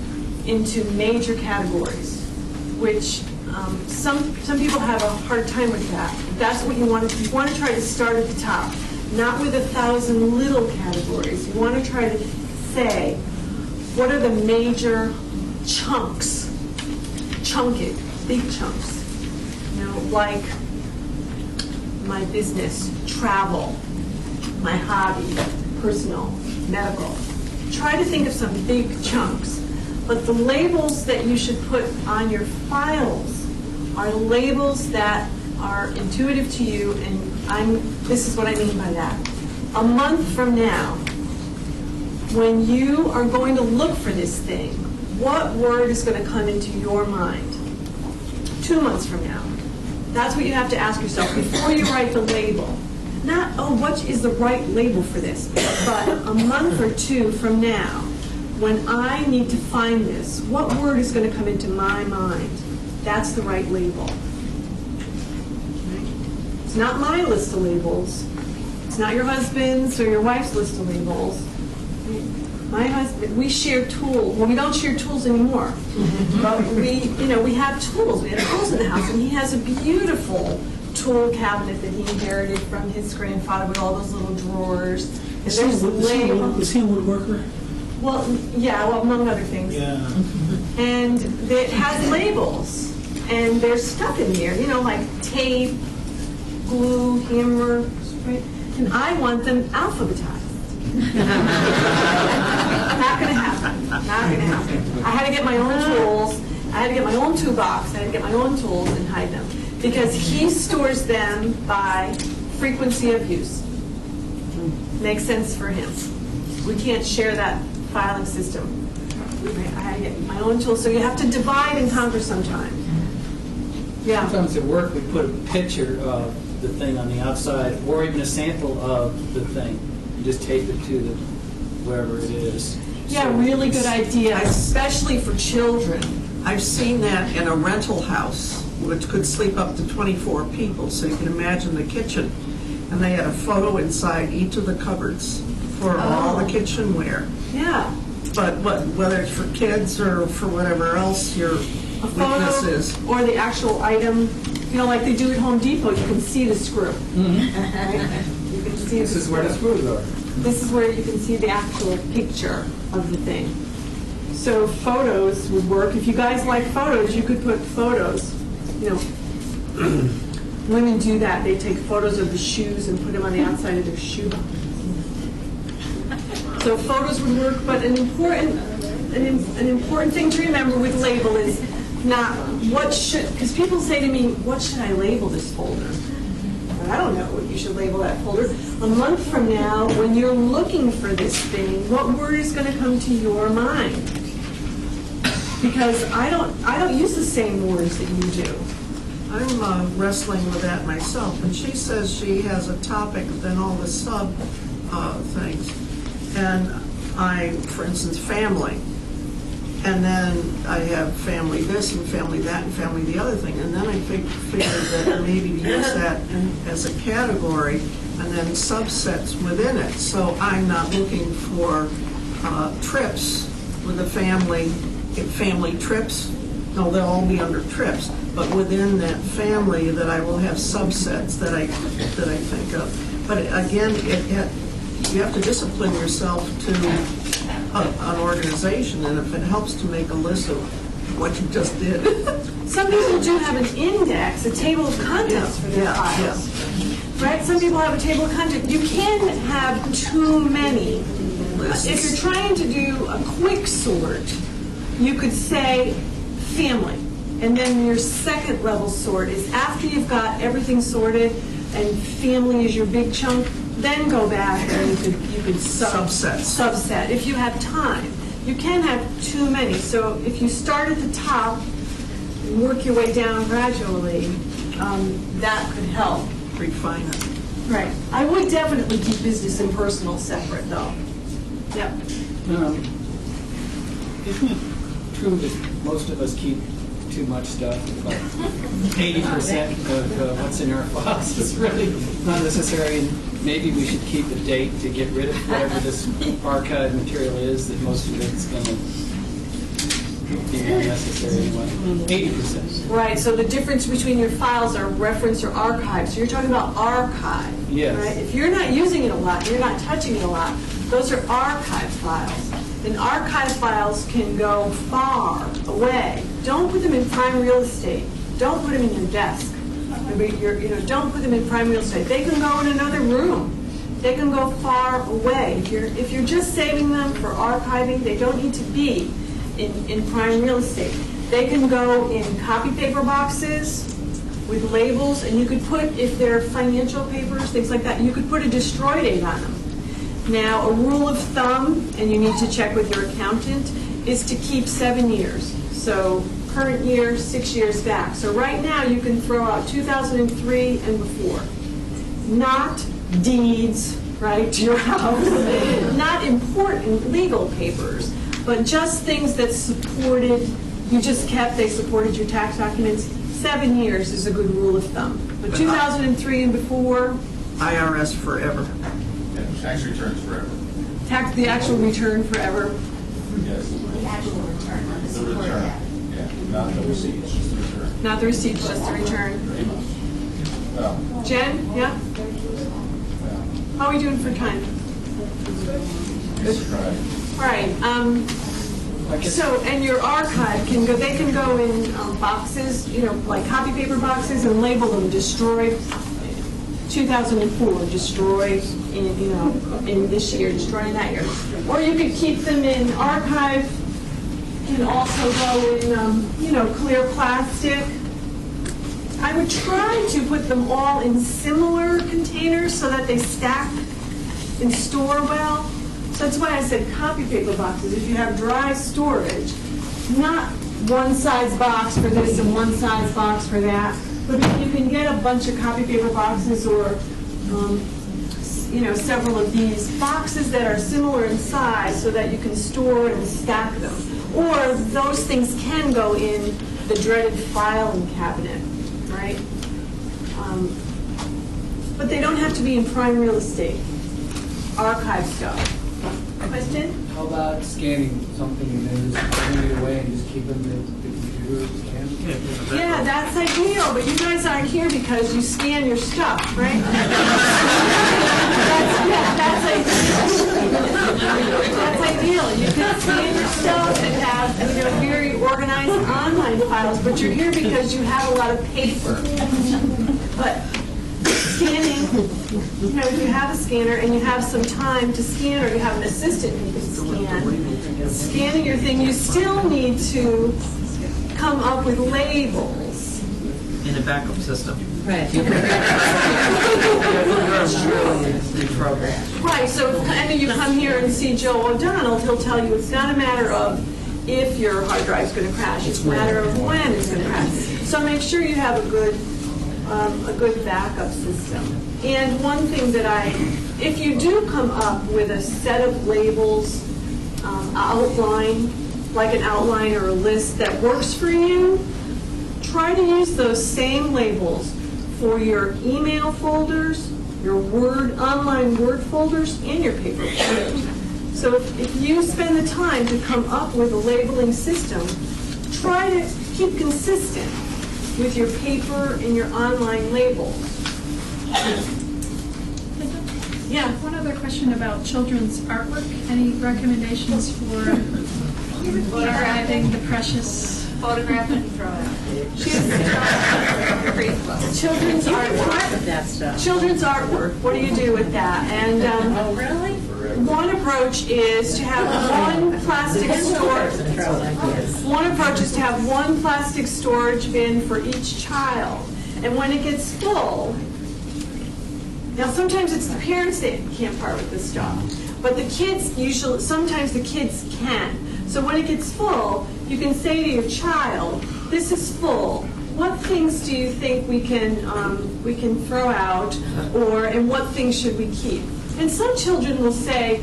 into major categories, which some people have a hard time with that. That's what you want to do. You want to try to start at the top, not with 1,000 little categories. You want to try to say, what are the major chunks? Chunk it, big chunks. Like my business, travel, my hobby, personal, medical. Try to think of some big chunks. But the labels that you should put on your files are labels that are intuitive to you, and this is what I mean by that. A month from now, when you are going to look for this thing, what word is going to come into your mind 2 months from now? That's what you have to ask yourself before you write the label. Not, oh, what is the right label for this? But a month or two from now, when I need to find this, what word is going to come into my mind? That's the right label. Right? It's not my list of labels. It's not your husband's or your wife's list of labels. My husband, we share tools. Well, we don't share tools anymore. But we have tools. We have tools in the house, and he has a beautiful tool cabinet that he inherited from his grandfather with all those little drawers. And Is there's he a woodworker? Well, yeah, well, among other things. Yeah. And it has labels, and there's stuff in here, like tape, glue, hammer, right? And I want them alphabetized. Not gonna happen. Not gonna happen. I had to get my own tools. I had to get my own toolbox. I had to get my own tools and hide them because he stores them by frequency of use. Makes sense for him. We can't share that filing system. Right? I had to get my own tools. So you have to divide and conquer sometime. Yeah. Sometimes at work, we put a picture of the thing on the outside, or even a sample of the thing. You just tape it to the wherever it is. Yeah, So really good it's- idea, especially for children. I've seen that in a rental house, which could sleep up to 24 people, so you can imagine the kitchen. And they had a photo inside each of the cupboards for all the kitchenware. Yeah. But whether it's for kids or for whatever else your A weakness is. photo or the actual item, like they do at Home Depot, you can see the screw. Right? You can see This is where the screws are. This is where you can see the actual picture of the thing. So photos would work. If you guys like photos, you could put photos. Women do that. They take photos of the shoes and put them on the outside of their shoebox. So photos would work, but an important thing to remember with label is not because people say to me, what should I label this folder? I don't know what you should label that folder. A month from now, when you're looking for this thing, what word is going to come to your mind? Because I don't use the same words that you do. I'm wrestling with that myself. And she says she has a topic, then all the sub things. And for instance, family. And then I have family this and family that and family the other thing. And then I figured that maybe use that as a category and then subsets within it. So I'm not looking for trips with a family trips. No, they'll all be under trips. But within that family that I will have subsets that I think of. But again, you have to discipline yourself to an organization, and if it helps to make a list of what you just did. Some people do have an index, a table of contents for their files. Right? Some people have a table of contents. You can have too many. If you're trying to do a quick sort, you could say family. And then your second level sort is after you've got everything sorted and family is your big chunk, then go back and you could subset if you have time. You can have too many. So if you start at the top and work your way down gradually, that could help. Refine it. Right. I would definitely keep business and personal separate, though. Yep. Isn't it true that most of us keep too much stuff? About 80% of what's in our files is really not necessary, and maybe we should keep a date to get rid of whatever this archive material is, that most of it's going to be unnecessary anyway. 80%. Right, so the difference between your files are reference or archive. So you're talking about archive. Yes. Right? If you're not using it a lot, you're not touching it a lot, those are archive files. And archive files can go far away. Don't put them in prime real estate. Don't put them in your desk. Don't put them in prime real estate. They can go in another room. They can go far away. If you're just saving them for archiving, they don't need to be in prime real estate. They can go in copy paper boxes with labels, and you could put, if they're financial papers, things like that, you could put a destroy date on them. Now, a rule of thumb, and you need to check with your accountant, is to keep 7 years. So current year, 6 years back. So right now, you can throw out 2003 and before. Not deeds, right, to your house, not important legal papers, but just things that supported, you just kept, they supported your tax documents. 7 years is a good rule of thumb. But 2003 and before, IRS forever. Tax returns forever. the actual return forever. Yes. The actual return, not the The support return. that. Yeah, not the receipts, just the return. Not the receipts, just the return. Pretty much. Well, Jen, yeah? How are we doing for time? let's try. All right, so, and your archive can go, they can go in boxes, you know, like copy paper boxes, and label them destroyed 2004, destroyed in, you know, in this year, destroyed in that year. Or you could keep them in archive, can also go in, you know, clear plastic. I would try to put them all in similar containers so that they stack and store well. So that's why I said copy paper boxes. If you have dry storage, not one size box for this and one size box for that, but if you can get a bunch of copy paper boxes or, you know, several of these boxes that are similar in size so that you can store and stack them. Or those things can go in the dreaded filing cabinet, right? But they don't have to be in prime real estate. Archive stuff. Question? How about scanning something and then just putting it away and just keeping the computer scanned? Yeah, that's ideal, but you guys aren't here because you scan your stuff, right? That's ideal. You can scan your stuff and have, you know, very organized online files, but you're here because you have a lot of paper. But scanning, you know, if you have a scanner and you have some time to scan, or you have an assistant who can scanning your thing, you still need to come up with labels. In a backup system. Right. Right, so if any of you come here and see Joe O'Donnell, he'll tell you it's not a matter of if your hard drive's going to crash, it's a matter of when it's going to crash. So make sure you have a good backup system. And one thing that if you do come up with a set of labels, outline, like an outline or a list that works for you, try to use those same labels for your email folders, your online Word folders, and your paper folders. So if you spend the time to come up with a labeling system, try to keep consistent with your paper and your online labels. Yeah. One other question about children's artwork. Any recommendations for archiving the precious? Photograph and throw it out. Children's artwork. Children's artwork. What do you do with that? And Oh, really? one approach is to have one plastic storage. One approach is to have one plastic storage bin for each child, and when it gets full. Now, sometimes it's the parents that can't part with this stuff, but the kids usually, sometimes the kids can. So when it gets full, you can say to your child, "This is full. What things do you think we can throw out, and what things should we keep?" And some children will say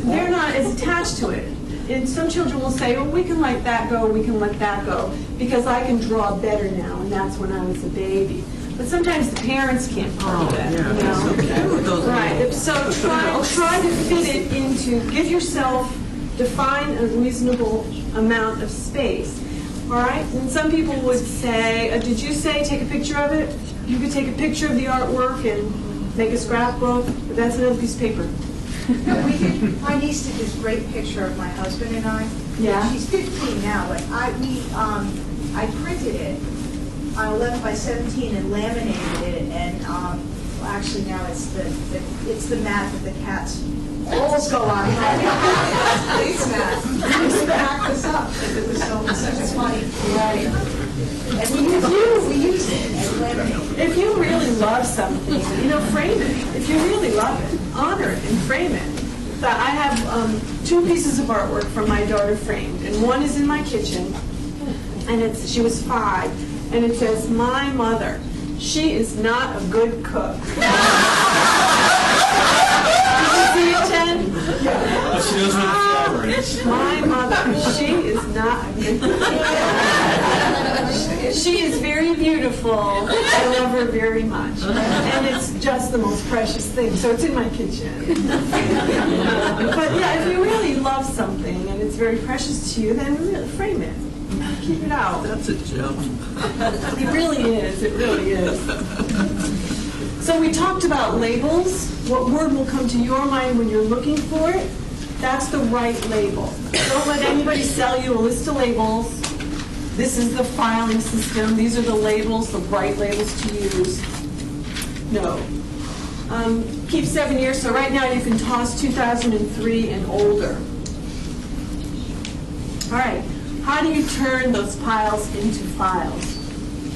they're not as attached to it. And some children will say, "Oh, we can let that go. We can let that go because I can draw better now, and that's when I was a baby." But sometimes the parents can't part of it. Yeah, You know? so cute, those Right. So try to fit it into. Give yourself, define a reasonable amount of space. All right. And some people would say, did you say take a picture of it? You could take a picture of the artwork and make a scrapbook. But that's another piece of paper. No, my niece did this great picture of my husband and I. Yeah. She's 15 now, but I printed it on 11 by 17 and laminated it, and well, actually now it's the mat that the cats always go on. It's mat. I used to back this up because it was such a funny. Right. And we use it and laminate it. If you really love something, frame it. If you really love it, honor it and frame it. that I have 2 pieces of artwork from my daughter framed, and one is in my kitchen, and she was 5, and it says, "My mother, she is not a good cook." Did you see it, Jen? But she knows where the flower is. My mother, she is not a good cook. She is very beautiful. I love her very much. And it's just the most precious thing. So it's in my kitchen. But yeah, if you really love something and it's very precious to you, then really frame it. Keep it out. That's a gem. It really is. It really is. So we talked about labels. What word will come to your mind when you're looking for it? That's the right label. Don't let anybody sell you a list of labels. This is the filing system. These are the labels, the right labels to use. No. Keep 7 years. So right now you can toss 2003 and older. All right. How do you turn those piles into files?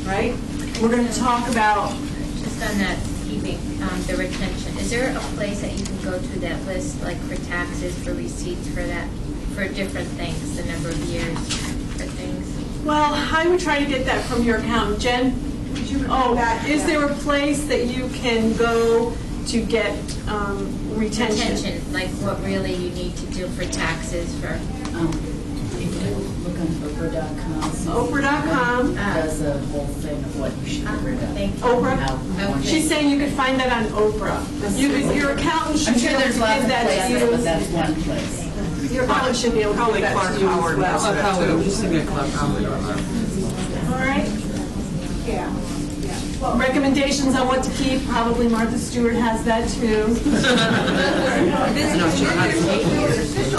Right? We're going to talk about Just on that keeping, the retention, is there a place that you can go to that list, like for taxes, for receipts, for that, for different things, the number of years, for things? Well, I would try to get that from your accountant. Jen? Is there a place that you can go to get retention? Retention, like what really you need to do for taxes, for... Look on Oprah.com. Oprah.com. Does a whole thing of what you should get rid of. Thank you. Oprah? Okay. She's saying you can find that on Oprah. Your accountant should I'm be sure able to there's lots give of that to places, you. but that's one place. Your accountant should be able to Probably give that Clark to you as Howard has well. that too. Just to get Clark Howard on that. All right? Yeah. Recommendations on what to keep, probably Martha Stewart has that too.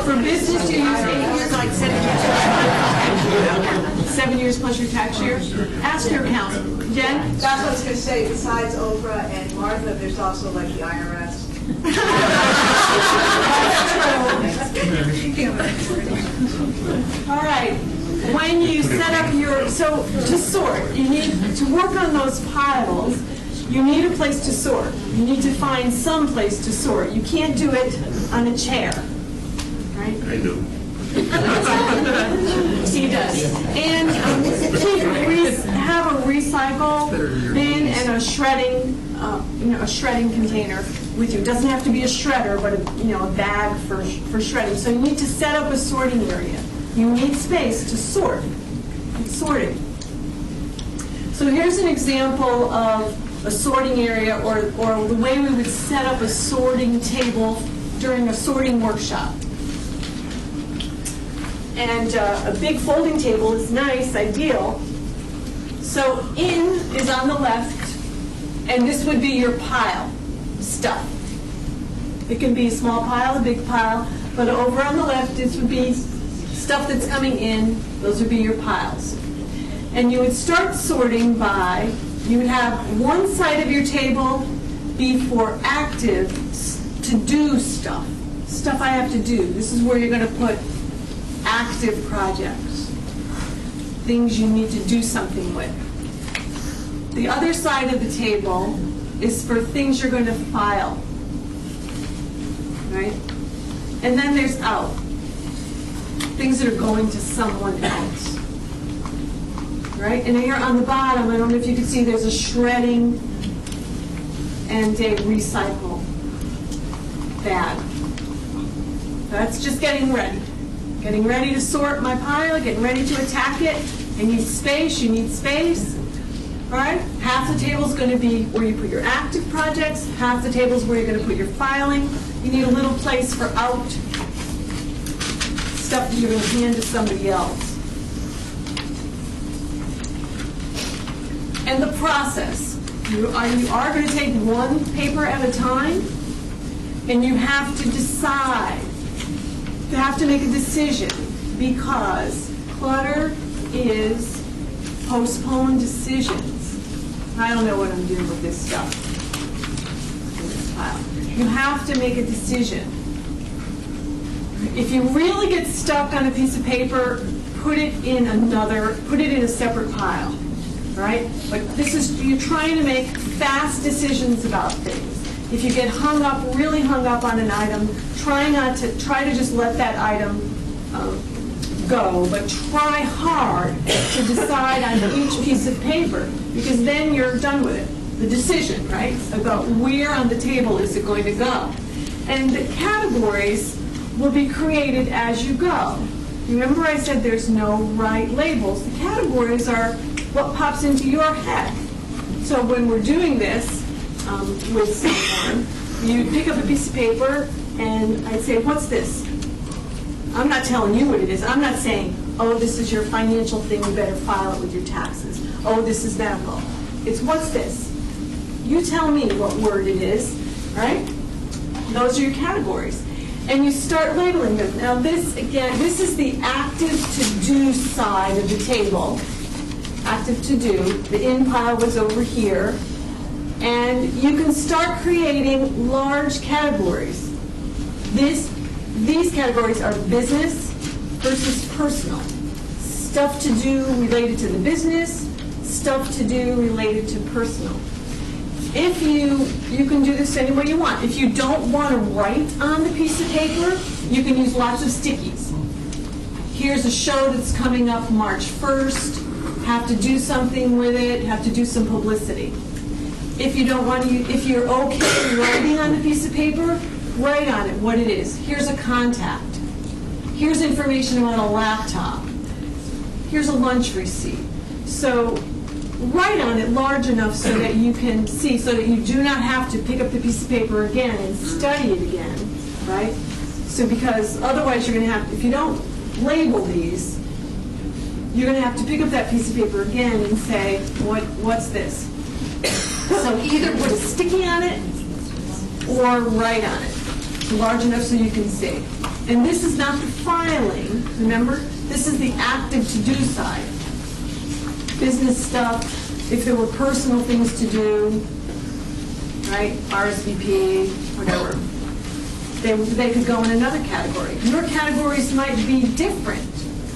For business, you use 8 years, like 7 years. 7 years plus your tax year. Ask your accountant. Jen? That's what I was going to say. Besides Oprah and Martha, there's also like the IRS. All right. When you set up so to sort, you need to work on those piles. You need a place to sort. You need to find some place to sort. You can't do it on a chair, right? I do. He does. And have a recycle bin and a shredding container with you. It doesn't have to be a shredder, but a bag for shredding. So you need to set up a sorting area. You need space to sort. It's sorting. So here's an example of a sorting area or the way we would set up a sorting table during a sorting workshop. And a big folding table is nice, ideal. So in is on the left, and this would be your pile, stuff. It can be a small pile, a big pile, but over on the left, this would be stuff that's coming in. Those would be your piles. And you would start sorting by, you would have one side of your table be for active, to-do stuff. Stuff I have to do. This is where you're going to put active projects, things you need to do something with. The other side of the table is for things you're going to file, right? And then there's out, things that are going to someone else, right? And here on the bottom, I don't know if you can see, there's a shredding and a recycle bag. That's just getting ready. Getting ready to sort my pile, getting ready to attack it. I need space, you need space. All right? Half the table's going to be where you put your active projects, half the table's where you're going to put your filing. You need a little place for out, stuff that you're going to hand to somebody else. And the process. You are going to take one paper at a time, and you have to decide. You have to make a decision, because clutter is postponed decisions. I don't know what I'm doing with this stuff. In this pile. You have to make a decision. If you really get stuck on a piece of paper, put it in a separate pile, right? But you're trying to make fast decisions about things. If you get really hung up on an item, try to just let that item go, but try hard to decide on each piece of paper, because then you're done with it. The decision, right, about where on the table is it going to go. And the categories will be created as you go. Remember I said there's no right labels. The categories are what pops into your head. So when we're doing this with someone, you pick up a piece of paper and I'd say, what's this? I'm not telling you what it is. I'm not saying, oh, this is your financial thing, you better file it with your taxes. Oh, this is medical. It's what's this? You tell me what word it is, right? Those are your categories. And you start labeling them. Now this, again, this is the active to-do side of the table. Active to-do. The in pile was over here. And you can start creating large categories. These categories are business versus personal. Stuff to do related to the business, stuff to do related to personal. If you can do this any way you want. If you don't want to write on the piece of paper, you can use lots of stickies. Here's a show that's coming up March 1st. Have to do something with it, have to do some publicity. If you don't want to, if you're okay writing on the piece of paper, write on it what it is. Here's a contact. Here's information about a laptop. Here's a lunch receipt. So write on it large enough so that you can see, so that you do not have to pick up the piece of paper again and study it again, right? So because otherwise you're going to have, if you don't label these, you're going to have to pick up that piece of paper again and say, what's this? So either put a sticky on it or write on it, large enough so you can see. And this is not the filing, remember? This is the active to-do side. Business stuff, if there were personal things to do, right, RSVP, whatever, they could go in another category. Your categories might be different.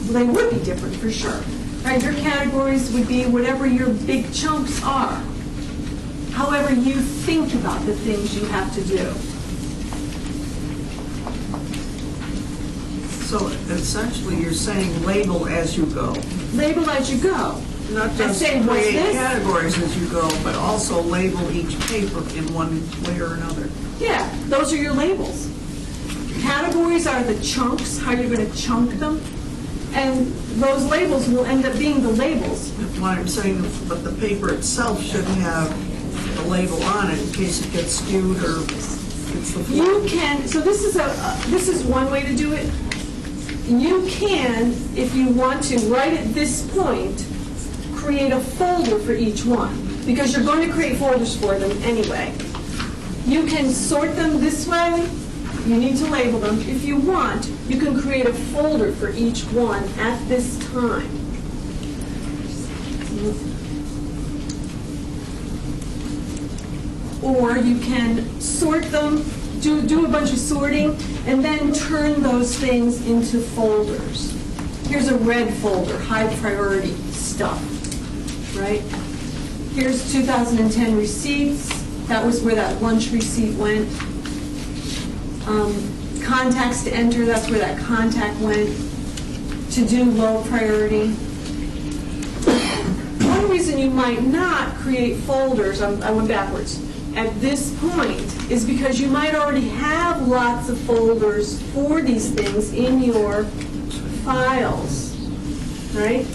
Well, they would be different for sure. Right? Your categories would be whatever your big chunks are. However you think about the things you have to do. So essentially you're saying label as you go. Label as you go. Not just create categories as you go, but also label each paper in one way or another. Yeah, those are your labels. Categories are the chunks, how you're going to chunk them, and those labels will end up being the labels. What I'm saying, but the paper itself should have a label on it in case it gets skewed or it's the flow. You can, so this is one way to do it. You can, if you want to, right at this point, create a folder for each one, because you're going to create folders for them anyway. You can sort them this way. You need to label them. If you want, you can create a folder for each one at this time. Or you can sort them, do a bunch of sorting, and then turn those things into folders. Here's a red folder, high priority stuff. Right? Here's 2010 receipts. That was where that lunch receipt went. Contacts to enter, that's where that contact went. To do low priority. One reason you might not create folders, I went backwards, at this point is because you might already have lots of folders for these things in your files, right?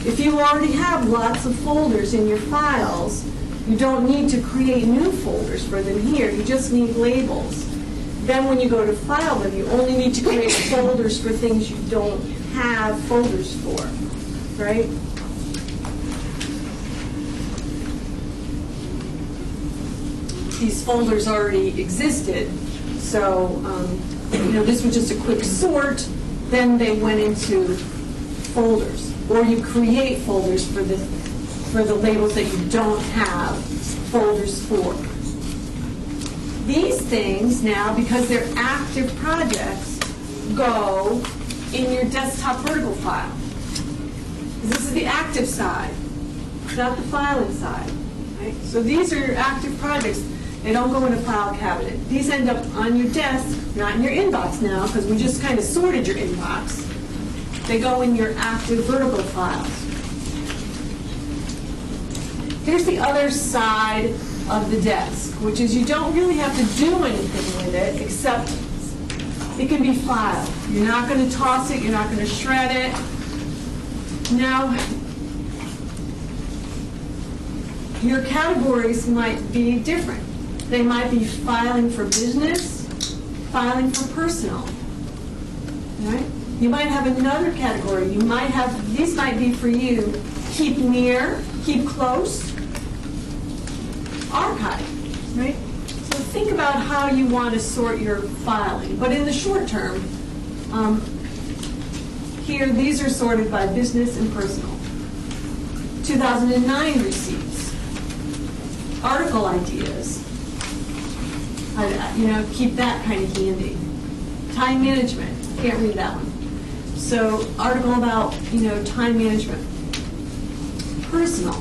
If you already have lots of folders in your files, you don't need to create new folders for them here. You just need labels. Then when you go to file them, you only need to create folders for things you don't have folders for, right? These folders already existed, so this was just a quick sort. Then they went into folders. Or you create folders for the labels that you don't have folders for. These things now, because they're active projects, go in your desktop vertical file. This is the active side, not the filing side. Right? So these are your active projects. They don't go in a file cabinet. These end up on your desk, not in your inbox now, because we just kind of sorted your inbox. They go in your active vertical files. Here's the other side of the desk, which is you don't really have to do anything with it, except it can be filed. You're not going to toss it, you're not going to shred it. Now, your categories might be different. They might be filing for business, filing for personal. Right? You might have another category. You might have, these might be for you, keep near, keep close, archive, right? So think about how you want to sort your filing. But in the short term, here, these are sorted by business and personal. 2009 receipts, article ideas, keep that kind of handy. Time management, can't read that one. So article about, time management. Personal,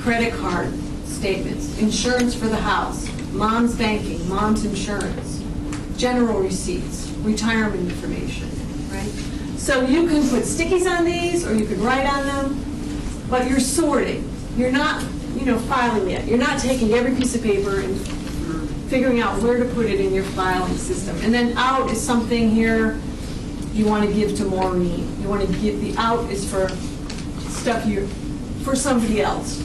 credit card statements, insurance for the house, mom's banking, mom's insurance, general receipts, retirement information, right? So you can put stickies on these, or you could write on them, but you're sorting. You're not, filing yet. You're not taking every piece of paper and figuring out where to put it in your filing system. And then out is something here you want to give to Maureen. You want to give, the out is for stuff for somebody else.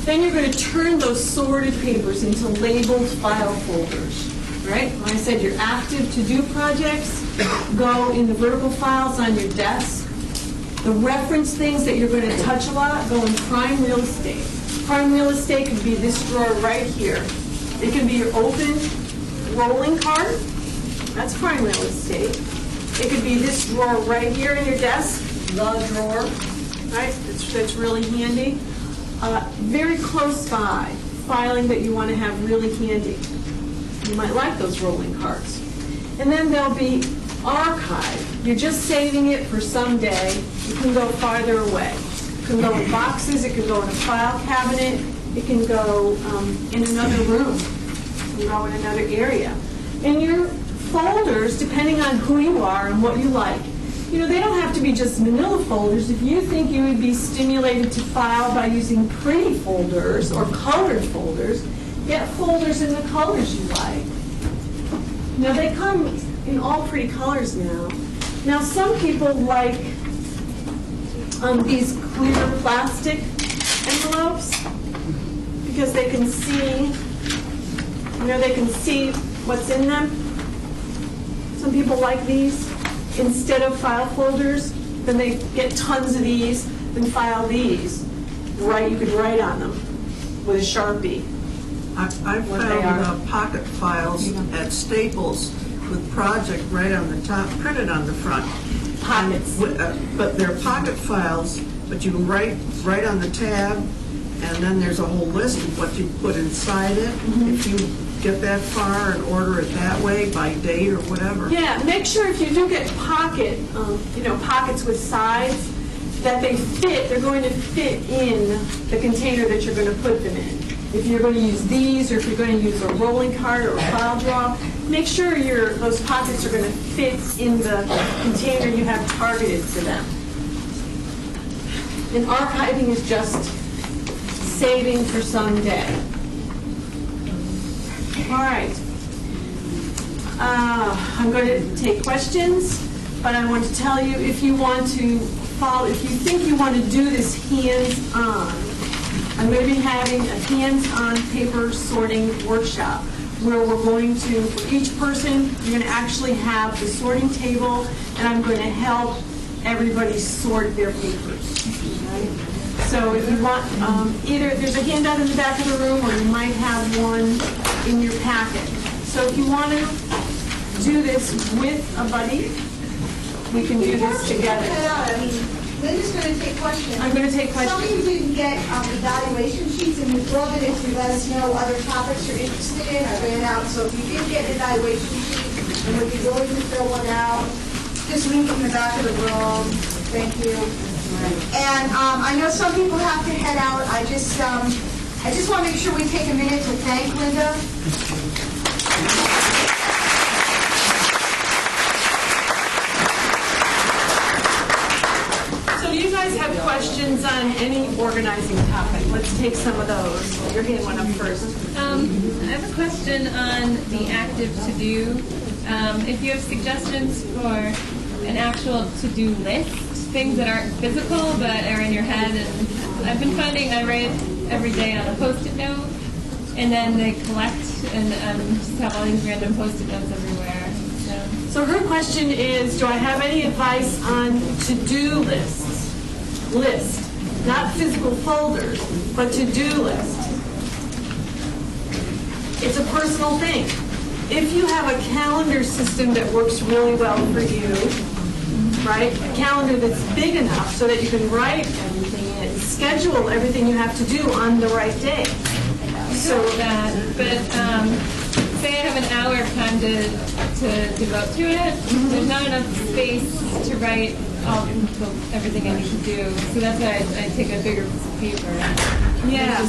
Then you're going to turn those sorted papers into labeled file folders, right? When I said your active to-do projects go in the vertical files on your desk. The reference things that you're going to touch a lot go in prime real estate. Prime real estate could be this drawer right here. It can be your open rolling cart. That's prime real estate. It could be this drawer right here in your desk, the drawer, right? That's really handy. Very close by, filing that you want to have really handy. You might like those rolling carts. And then there'll be archive. You're just saving it for someday. It can go farther away. It can go in boxes. It can go in a file cabinet. It can go in another room. It can go in another area. And your folders, depending on who you are and what you like, they don't have to be just manila folders. If you think you would be stimulated to file by using pretty folders or colored folders, get folders in the colors you like. Now, they come in all pretty colors now. Now, some people like these clear plastic envelopes because they can see, they can see what's in them. Some people like these. Instead of file folders, then they get tons of these, then file these. You could write on them with a Sharpie. I found pocket files at Staples with project right on the top, printed on the front. Pockets. But they're pocket files, but you can write on the tab, and then there's a whole list of what you put inside it. If you get that far and order it that way by date or whatever. Yeah, make sure if you do get pockets with sides, that they fit, they're going to fit in the container that you're going to put them in. If you're going to use these, or if you're going to use a rolling cart or a file drawer, make sure those pockets are going to fit in the container you have targeted for them. And archiving is just saving for someday. All right. I'm going to take questions, but I want to tell you, if you think you want to do this hands-on, I'm going to be having a hands-on paper sorting workshop where we're going to, for each person, you're going to actually have the sorting table, and I'm going to help everybody sort their papers. Right? So if you want, either there's a handout in the back of the room, or you might have one in your packet. So if you want to do this with a buddy, we can do this together. Linda's going to take questions. I'm going to take questions. Some of you didn't get evaluation sheets, and we'd love it if you let us know other topics you're interested in. I ran out, so if you did get an evaluation sheet and would be willing to fill one out, just leave it in the back of the room. Thank you. And I know some people have to head out. I just want to make sure we take a minute to thank Linda. So do you guys have questions on any organizing topic? Let's take some of those. Your hand went up first. I have a question on the active to-do. If you have suggestions for an actual to-do list, things that aren't physical but are in your head, and I've been finding I write every day on a Post-it note, and then they collect, and just have all these random Post-it notes everywhere. So her question is, do I have any advice on to-do lists? List, not physical folders, but to-do list. It's a personal thing. If you have a calendar system that works really well for you, right? A calendar that's big enough so that you can write everything in, schedule everything you have to do on the right day. So that, but say I have an hour of time to devote to it, there's not enough space to write everything I need to do. So that's why I take a bigger piece of paper. Yeah,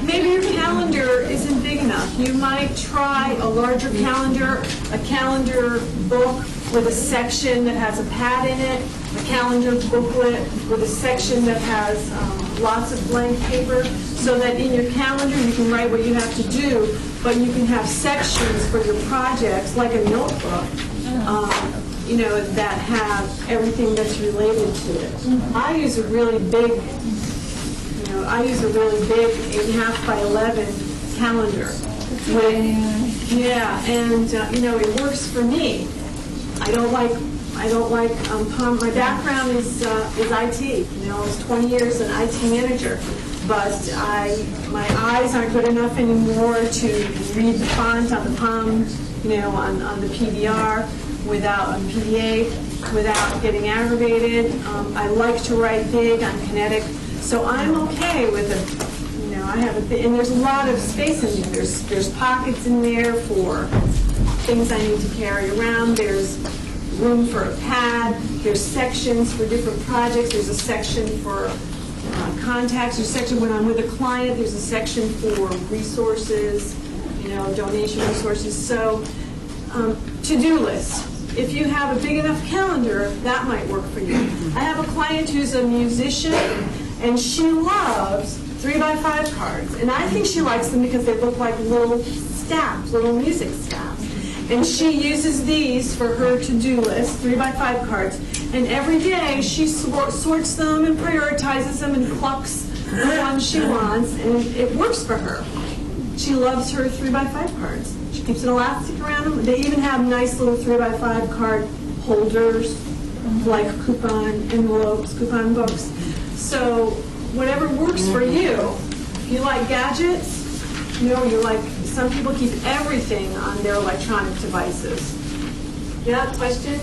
maybe your calendar isn't big enough. You might try a larger calendar, a calendar book with a section that has a pad in it, a calendar booklet with a section that has lots of blank paper, so that in your calendar you can write what you have to do, but you can have sections for your projects, like a notebook, that have everything that's related to it. I use a really big 8.5 by 11 calendar. It works for me. I don't like my background is IT. I was 20 years an IT manager, but my eyes aren't good enough anymore to read the font on the palm, on the PDR on PDA without getting aggravated. I like to write big on kinetic, so I'm okay with it. I have and there's a lot of space in there. There's pockets in there for things I need to carry around. There's room for a pad. There's sections for different projects. There's a section for contacts. There's a section when I'm with a client. There's a section for resources, donation resources. So to-do list. If you have a big enough calendar, that might work for you. I have a client who's a musician, and she loves 3x5 cards. And I think she likes them because they look like little staffs, little music staffs. And she uses these for her to-do list, 3x5 cards. And every day she sorts them and prioritizes them and plucks the ones she wants, and it works for her. She loves her 3x5 cards. She keeps an elastic around them. They even have nice little 3x5 card holders, like coupon envelopes, coupon books. So whatever works for you. If you like gadgets, some people keep everything on their electronic devices. Yeah, question?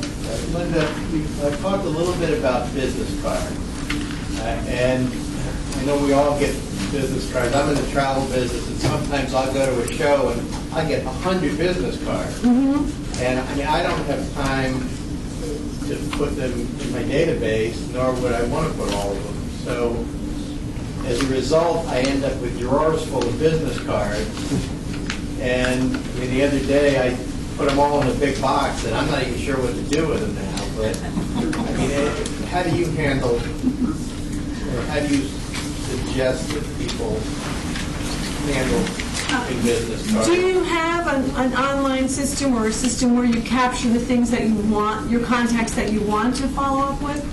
Linda, I've talked a little bit about business cards. And I know we all get business cards. I'm in the travel business, and sometimes I'll go to a show and I get 100 business cards. Mm-hmm. And I don't have time to put them in my database, nor would I want to put all of them. So as a result, I end up with drawers full of business cards. And the other day I put them all in a big box, and I'm not even sure what to do with them now. But how do you handle, or how do you suggest that people handle in business cards? Do you have an online system or a system where you capture the things that you want, your contacts that you want to follow up with?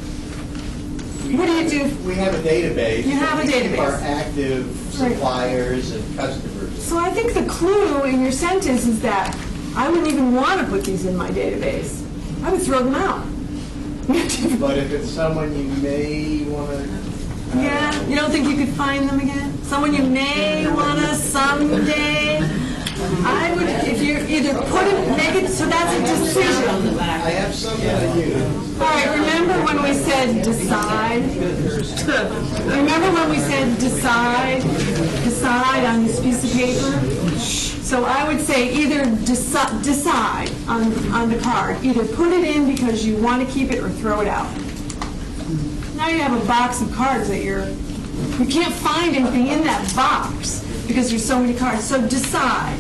What do you do? We have a database. You have a database. Our active suppliers and customers. So I think the clue in your sentence is that I wouldn't even want to put these in my database. I would throw them out. But if it's someone you may want to... Yeah, you don't think you could find them again? Someone you may want to someday? I would, if you either put it, make it, so that's a decision. I have some that I use. All right, remember when we said decide? Remember when we said decide on this piece of paper? So I would say either decide on the card. Either put it in because you want to keep it or throw it out. now you have a box of cards that you can't find anything in that box because there's so many cards. So decide,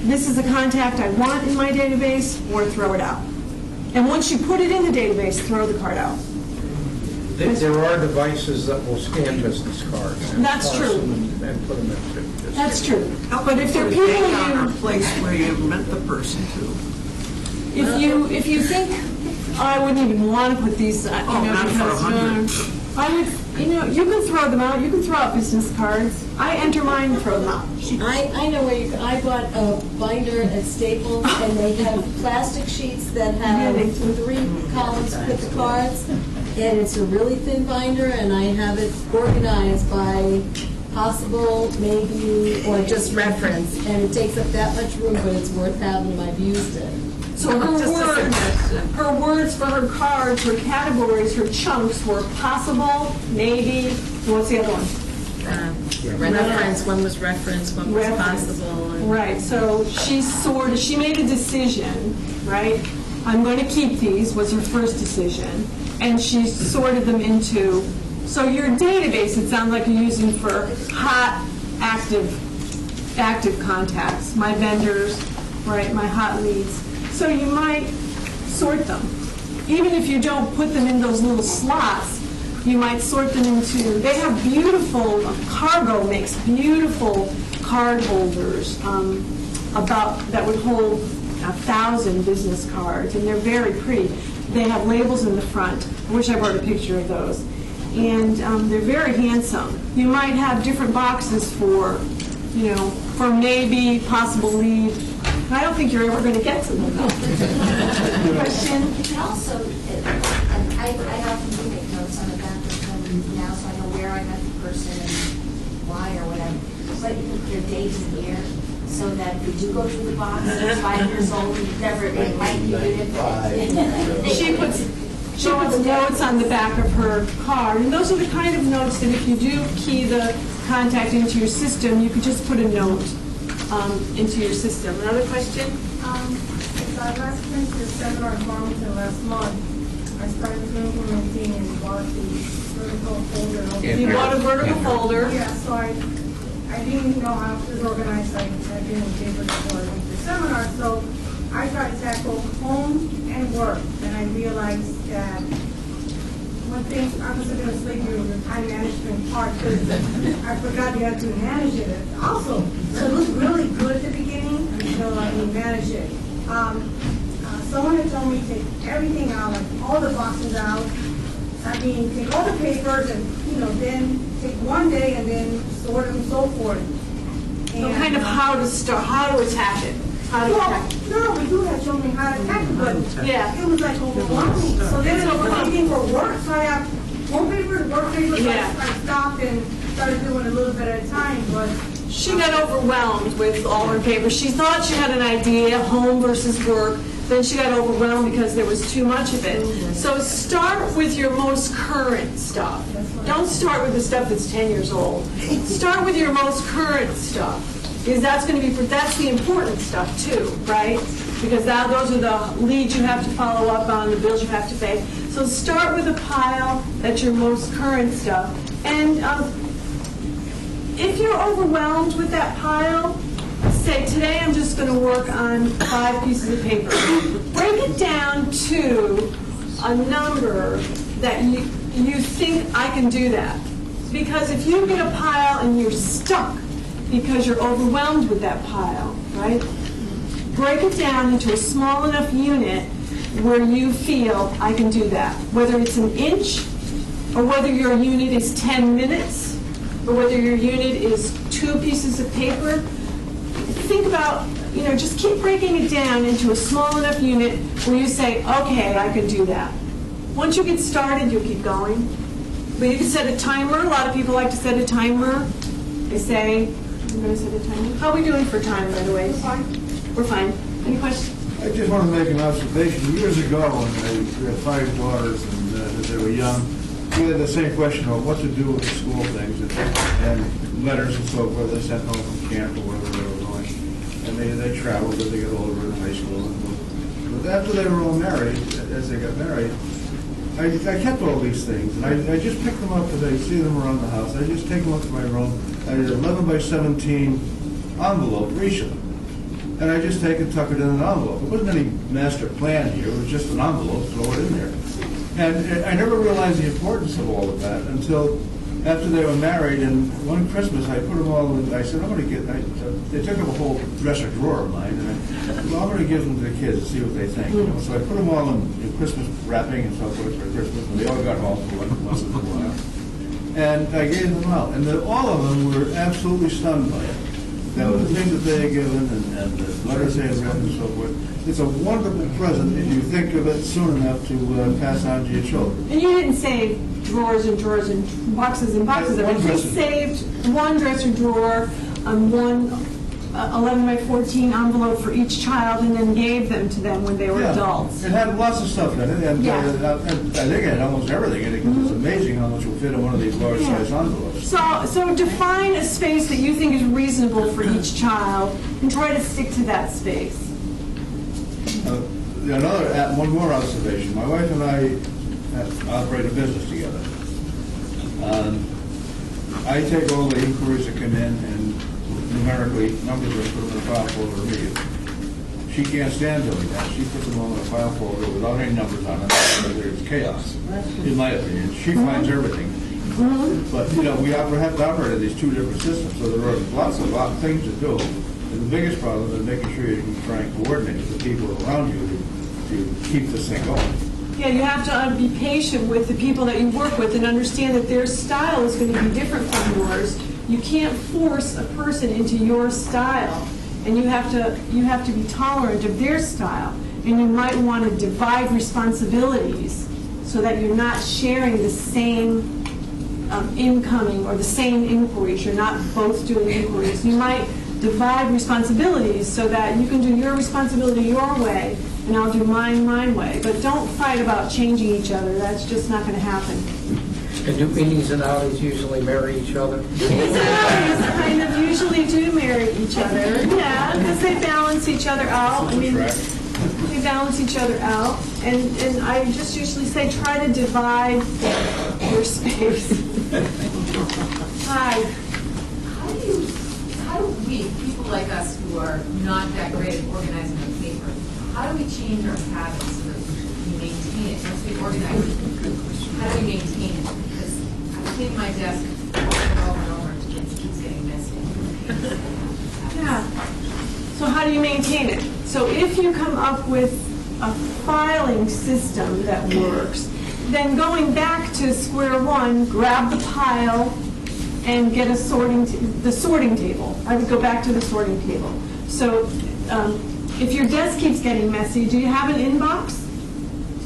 this is a contact I want in my database, or throw it out. And once you put it in the database, throw the card out. There are devices that will scan business cards. And That's parse true. them and put them into. That's true. But if there are Put a people date on you... or place where you meant the person to. If you think, oh, I wouldn't even want to put these, not for 100. I would, you can throw them out. You can throw out business cards. I enter mine and throw them out. I know where I bought a binder at Staples, and they have plastic sheets that have 3 columns with the cards, and it's a really thin binder, and I have it organized by possible, maybe, or just reference, and it takes up that much room, but it's worth having them. I've used it. So her words for her cards, her categories, her chunks were possible, maybe, what's the other one? Reference, one was reference, one was possible. Right, so she made a decision, right? I'm going to keep these, was her first decision, and she sorted them into, so your database, it sounds like you're using for hot, active contacts, my vendors, right, my hot leads. So you might sort them. Even if you don't put them in those little slots, you might sort them into, they have beautiful, Cargo makes beautiful card holders that would hold 1,000 business cards, and they're very pretty. They have labels in the front. I wish I brought a picture of those. And they're very handsome. You might have different boxes for, for maybe, possible lead. I don't think you're ever going to get to them. Question? And also, I often do make notes on the back of them now, so I know where I met the person and why or whatever. But their date and year, so that if you do go through the box, it's 5 years old, you've never, it might be good. She puts notes on the back of her card, and those are the kind of notes that if you do key the contact into your system, you could just put a note into your system. Another question? I last went to the seminar in Farmington last month. I started implementing and bought the vertical folder. You bought a vertical folder? Yeah, so I didn't know how it was organized. I didn't paper before I went to the seminar. So I tried to tackle home and work, and I realized that one thing, I was going to sleep through the time management part, because I forgot you had to manage it also. So it looked really good at the beginning until I managed it. Someone had told me to take everything out, like all the boxes out. I mean, take all the papers and, then take one day and then sort them and so forth. So kind of how to start, how to attack it. No, but you had shown me how to attack it, but it was like overwhelming. So then I was looking for work, so I have more papers, work papers, so I stopped and started doing a little bit at a time, but she got overwhelmed with all her papers. She thought she had an idea, home versus work. Then she got overwhelmed because there was too much of it. So start with your most current stuff. Don't start with the stuff that's 10 years old. Start with your most current stuff. Because that's going to be, that's the important stuff too, right? Because those are the leads you have to follow up on, the bills you have to pay. So start with a pile that's your most current stuff. And if you're overwhelmed with that pile, say, today I'm just going to work on 5 pieces of paper. Break it down to a number that you think I can do that. Because if you get a pile and you're stuck because you're overwhelmed with that pile, right? Break it down into a small enough unit where you feel I can do that. Whether it's an inch, or whether your unit is 10 minutes, or whether your unit is 2 pieces of paper. Think about, just keep breaking it down into a small enough unit where you say, okay, I can do that. Once you get started, you'll keep going. But you can set a timer. A lot of people like to set a timer. They say, I'm going to set a timer. How are we doing for time, by the way? We're fine. We're fine. Any questions? I just want to make an observation. Years ago, when we had 5 daughters and they were young, we had the same question of what to do with the school things and letters and so forth. They sent home from camp or wherever they were going. And they traveled as they got older in high school. But after they were all married, as they got married, I kept all these things, and I just picked them up as I see them around the house. I just take them up to my room. I did an 11 by 17 envelope for each of them. And I just take and tuck it in an envelope. There wasn't any master plan here. It was just an envelope, throw it in there. And I never realized the importance of all of that until after they were married. And one Christmas, I put them all in. I said, I'm going to get. They took up a whole dresser drawer of mine, and I said, well, I'm going to give them to the kids and see what they think. You know? So I put them all in Christmas wrapping and so forth for Christmas, and they all got home for once in a while. And I gave them out, and all of them were absolutely stunned by it. That was the things that they had given and the letters they had written and so forth. It's a wonderful present if you think of it soon enough to pass on to your children. And you didn't save drawers and drawers and boxes of it. You saved one dresser drawer, one 11 by 14 envelope for each child, and then gave them to them when they were adults. It had lots of stuff in it, and I think it had almost everything in it, because it's amazing how much will fit in one of these large-size envelopes. So define a space that you think is reasonable for each child, and try to stick to that space. One more observation. My wife and I operate a business together. I take all the inquiries that come in and numerically, numbers are put in a file folder immediately. She can't stand doing that. She puts them all in a file folder without any numbers on it, because there's chaos, in my opinion. She finds everything. But, we have to operate these two different systems, so there are lots of things to do. And the biggest problem is making sure you can try and coordinate with the people around you to keep this thing going. Yeah, you have to be patient with the people that you work with and understand that their style is going to be different from yours. You can't force a person into your style, and you have to be tolerant of their style. And you might want to divide responsibilities so that you're not sharing the same incoming or the same inquiries. You're not both doing inquiries. You might divide responsibilities so that you can do your responsibility your way, and I'll do mine my way. But don't fight about changing each other. That's just not going to happen. And do innies and outies usually marry each other? Innies and outies kind of usually do marry each other. Yeah, because they balance each other out. I mean, they balance each other out. And I just usually say try to divide your space. Hi. How do we, people like us who are not that great at organizing our paper, how do we change our habits so that we maintain it? Once we organize it, how do we maintain it? Because I clean my desk over and over and it keeps getting messy. Yeah. So how do you maintain it? So if you come up with a filing system that works, then going back to square one, grab the pile and get the sorting table. I would go back to the sorting table. So if your desk keeps getting messy, do you have an inbox?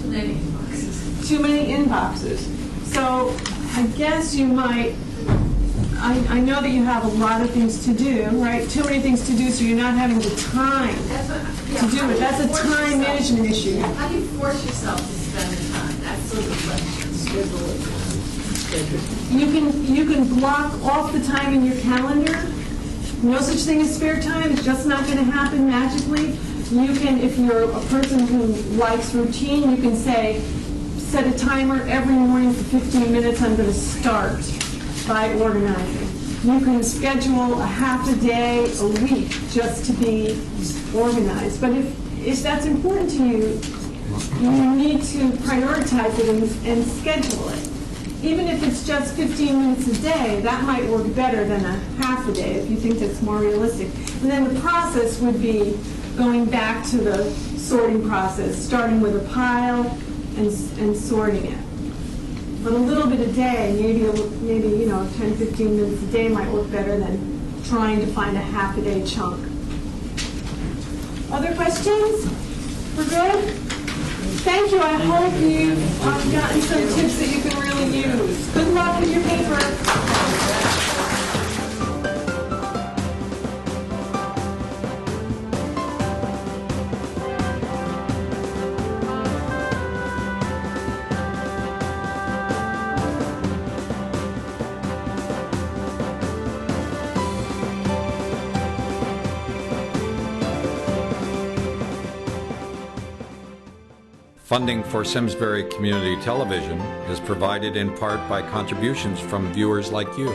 Too many inboxes. Too many inboxes. So I guess you might, I know that you have a lot of things to do, right? Too many things to do, so you're not having the time to do it. That's a time management issue. How do you force yourself to spend the time? That's sort of the question. You can block off the time in your calendar. No such thing as spare time. It's just not going to happen magically. You can, if you're a person who likes routine, you can say, set a timer every morning for 15 minutes. I'm going to start by organizing. You can schedule a half a day a week just to be organized. But if that's important to you, you need to prioritize it and schedule it. Even if it's just 15 minutes a day, that might work better than a half a day if you think that's more realistic. And then the process would be going back to the sorting process, starting with a pile and sorting it. But a little bit a day, maybe 10, 15 minutes a day might work better than trying to find a half a day chunk. Other questions? We're good? Thank you. I hope you've gotten some tips that you can really use. Good luck with your paper. Funding for Simsbury Community Television is provided in part by contributions from viewers like you.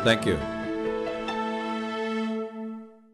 Thank you.